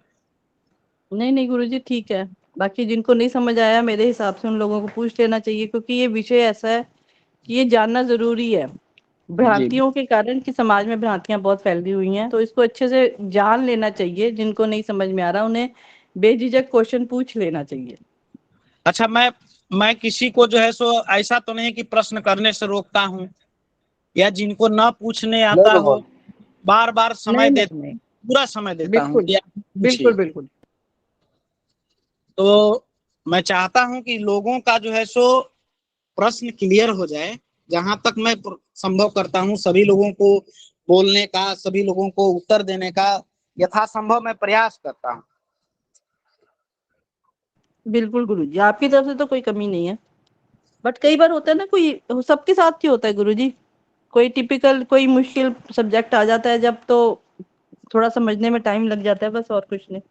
नहीं गुरु जी ठीक है, बाकी जिनको नहीं समझ आया मेरे हिसाब से उन लोगों को पूछ लेना चाहिए, क्योंकि ये विषय ऐसा है कि ये जानना जरूरी है। भ्रांतियों के कारण कि समाज में भ्रांतियां बहुत फैली हुई हैं, तो इसको अच्छे से जान लेना चाहिए। जिनको नहीं समझ में आ रहा उन्हें बेझिझक क्वेश्चन पूछ लेना चाहिए। अच्छा, मैं किसी को जो है सो ऐसा तो नहीं कि प्रश्न करने से रोकता हूँ या जिनको ना पूछने आता हो बार बार समय नहीं, पूरा समय देता हूँ। बिल्कुल बिल्कुल। तो मैं चाहता हूं कि लोगों का जो है सो प्रश्न क्लियर हो जाए। जहां तक मैं संभव करता हूं सभी लोगों को बोलने का, सभी लोगों को उत्तर देने का यथासंभव मैं प्रयास करता हूँ। बिल्कुल गुरुजी, आपकी तरफ से तो कोई कमी नहीं है, बट कई बार होता है ना, कोई सबके साथ ही होता है गुरुजी, कोई टिपिकल कोई मुश्किल सब्जेक्ट आ जाता है जब, तो थोड़ा समझने में टाइम लग जाता है, बस और कुछ नहीं।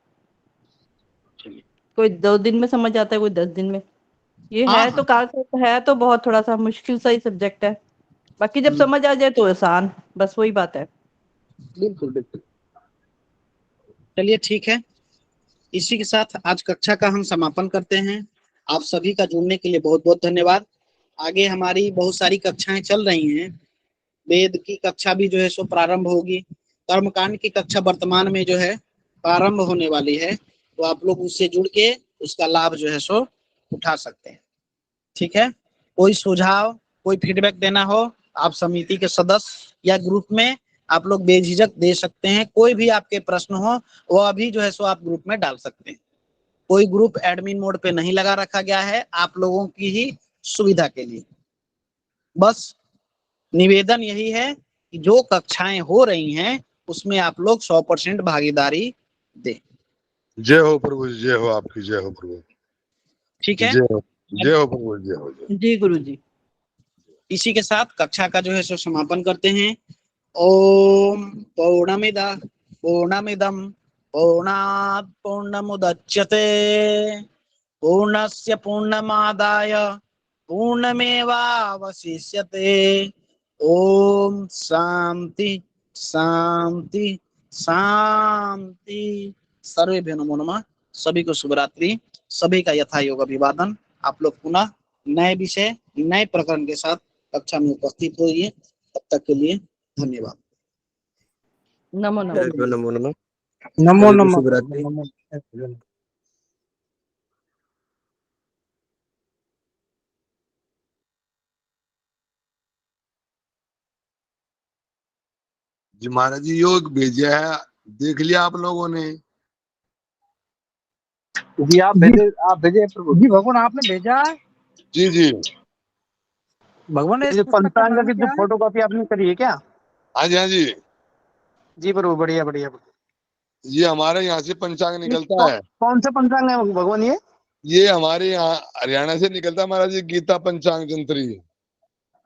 कोई 2 दिन में समझ आता है, कोई 10 दिन में। ये हाँ, है तो काल है तो बहुत थोड़ा सा मुश्किल सा ही सब्जेक्ट है, बाकी जब समझ आ जाए तो आसान, बस वही बात है। बिल्कुल बिल्कुल। चलिए ठीक है, इसी के साथ आज कक्षा का हम समापन करते हैं। आप सभी का जुड़ने के लिए बहुत बहुत धन्यवाद। आगे हमारी बहुत सारी कक्षाएं चल रही हैं। वेद की कक्षा भी जो है सो प्रारंभ होगी। कर्मकांड की कक्षा वर्तमान में जो है प्रारंभ होने वाली है, तो आप लोग उससे जुड़ के उसका लाभ जो है सो उठा सकते हैं। ठीक है, कोई सुझाव, कोई फीडबैक देना हो, आप समिति के सदस्य या ग्रुप में आप लोग बेझिझक दे सकते हैं। कोई भी आपके प्रश्न हो वो अभी जो है सो आप ग्रुप में डाल सकते हैं। कोई ग्रुप एडमिन मोड पे नहीं लगा रखा गया है, आप लोगों की ही सुविधा के लिए। बस निवेदन यही है कि जो कक्षाएं हो रही हैं उसमें आप लोग 100% भागीदारी दें। जय हो प्रभु, जय हो आपकी, जय हो प्रभु। ठीक है, जय हो, जय हो प्रभु, जय हो, जय। जी गुरुजी। इसी के साथ कक्षा का जो है सो समापन करते हैं। ओम पूर्णमिदं पूर्णात् पूर्णमुदच्यते पूर्णस्य पूर्णमादाय पूर्णमेवावशिष्यते। ओम शांति शांति शांति। सर्वेभ्यो नमो नमः। सभी को शुभ रात्रि। सभी का यथा योग अभिवादन। आप लोग पुनः नए विषय, नए प्रकरण के साथ कक्षा में उपस्थित होइए। तब तक के लिए धन्यवाद। नमो नमः। नमो नमः। नमो सभी को नमः। शुभ रात्रि। नमो। जी महाराज जी, योग भेजा है, देख लिया आप लोगों ने? जी आप भेजे प्रभु जी, भगवान आपने भेजा है। जी जी। भगवान ने जो पंचांग की जो फोटोकॉपी आपने करी है क्या? हाँ जी, हाँ जी। जी प्रभु, बढ़िया बढ़िया। ये हमारे यहाँ से पंचांग निकलता है। कौन सा पंचांग है भगवान? ये हमारे यहाँ हरियाणा से निकलता है महाराज जी, गीता पंचांग जंत्री।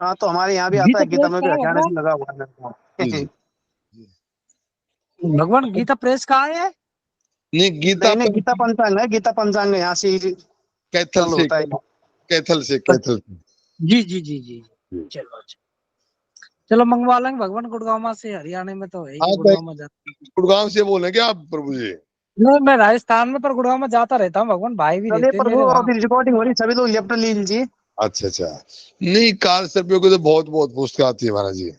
हाँ, तो हमारे यहाँ भी आता है, गीता में भी हरियाणा से लगा हुआ है। जी, भगवान गीता प्रेस कहाँ है? नहीं, नहीं, गीता पंचांग है, गीता पंचांग है, यहाँ से ही कैथल चालू से, होता है। कैथल से, कैथल से। जी जी जी जी। चलो चलो, मंगवा लेंगे भगवान। गुड़गांव से हरियाणा में तो है ही, गुड़गांव में जाता। गुड़गांव से बोले क्या आप प्रभु जी? नहीं, मैं राजस्थान में, पर गुड़गांव में जाता रहता हूँ। भगवान भाई भी रहते हैं मेरे वहाँ। अभी रिकॉर्डिंग हो रही, सभी लोग लेफ्ट लीजिए। अच्छा अच्छा। नहीं, काल सर्पियों को तो बहुत बहुत पुस्तक आती है महाराज जी,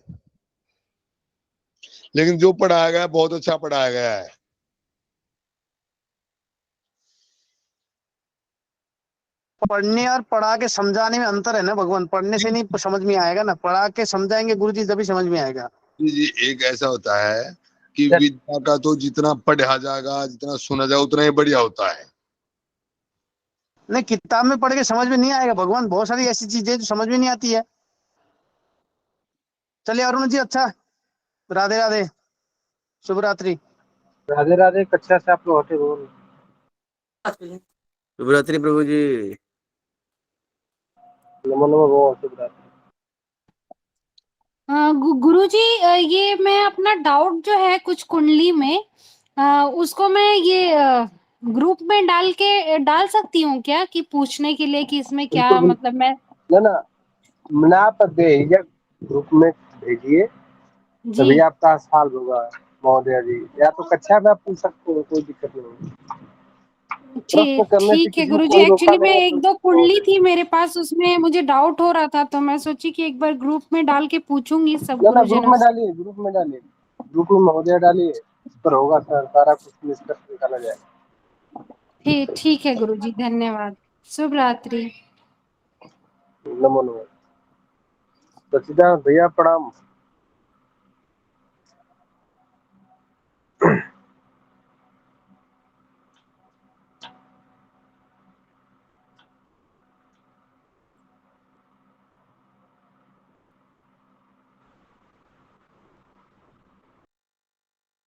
लेकिन जो पढ़ाया गया है बहुत अच्छा पढ़ाया गया है। पढ़ने और पढ़ा के समझाने में अंतर है ना भगवान। पढ़ने से नहीं समझ में आएगा ना, पढ़ा के समझाएंगे गुरुजी तभी समझ में आएगा। जी जी। एक ऐसा होता है कि विद्या का तो जितना पढ़ा जाएगा, जितना सुना जाए, उतना ही बढ़िया होता है। नहीं, किताब में पढ़ के समझ में नहीं आएगा भगवान। बहुत सारी ऐसी चीजें जो समझ में नहीं आती है। चलिए अरुण जी, अच्छा, राधे राधे, शुभ रात्रि। राधे राधे। कक्षा से आप लोग हटे बोल। शुभ रात्रि प्रभु जी। नमो नमो भगवान, शुभ रात्रि। गुरुजी, ये मैं अपना डाउट जो है कुछ कुंडली में, उसको मैं ये ग्रुप में डाल सकती हूँ क्या, कि पूछने के लिए कि इसमें क्या मतलब मैं। ना आप ग्रुप में भेजिए, तभी जी आपका हाल होगा महोदया जी। या तो कक्षा में आप पूछ सकते हो, कोई दिक्कत नहीं। प्रश्न करने से ठीक है किसी को गुरुजी। कोई रोका एक्चुअली मैं नहीं है एक दो कुंडली महोदया थी मेरे पास, उसमें मुझे डाउट हो रहा था, तो मैं सोची कि एक बार ग्रुप में डाल के पूछूंगी सब ना ग्रुप गुरुजनों में से। डालिए, ग्रुप में डालिए, ग्रुप में महोदया डालिए, इस पर होगा सर सारा कुछ निष्कर्ष निकाला जाएगा। ठीक है गुरुजी, धन्यवाद। शुभ रात्रि। नमो नमो। सच्चिदानंद भैया प्रणाम।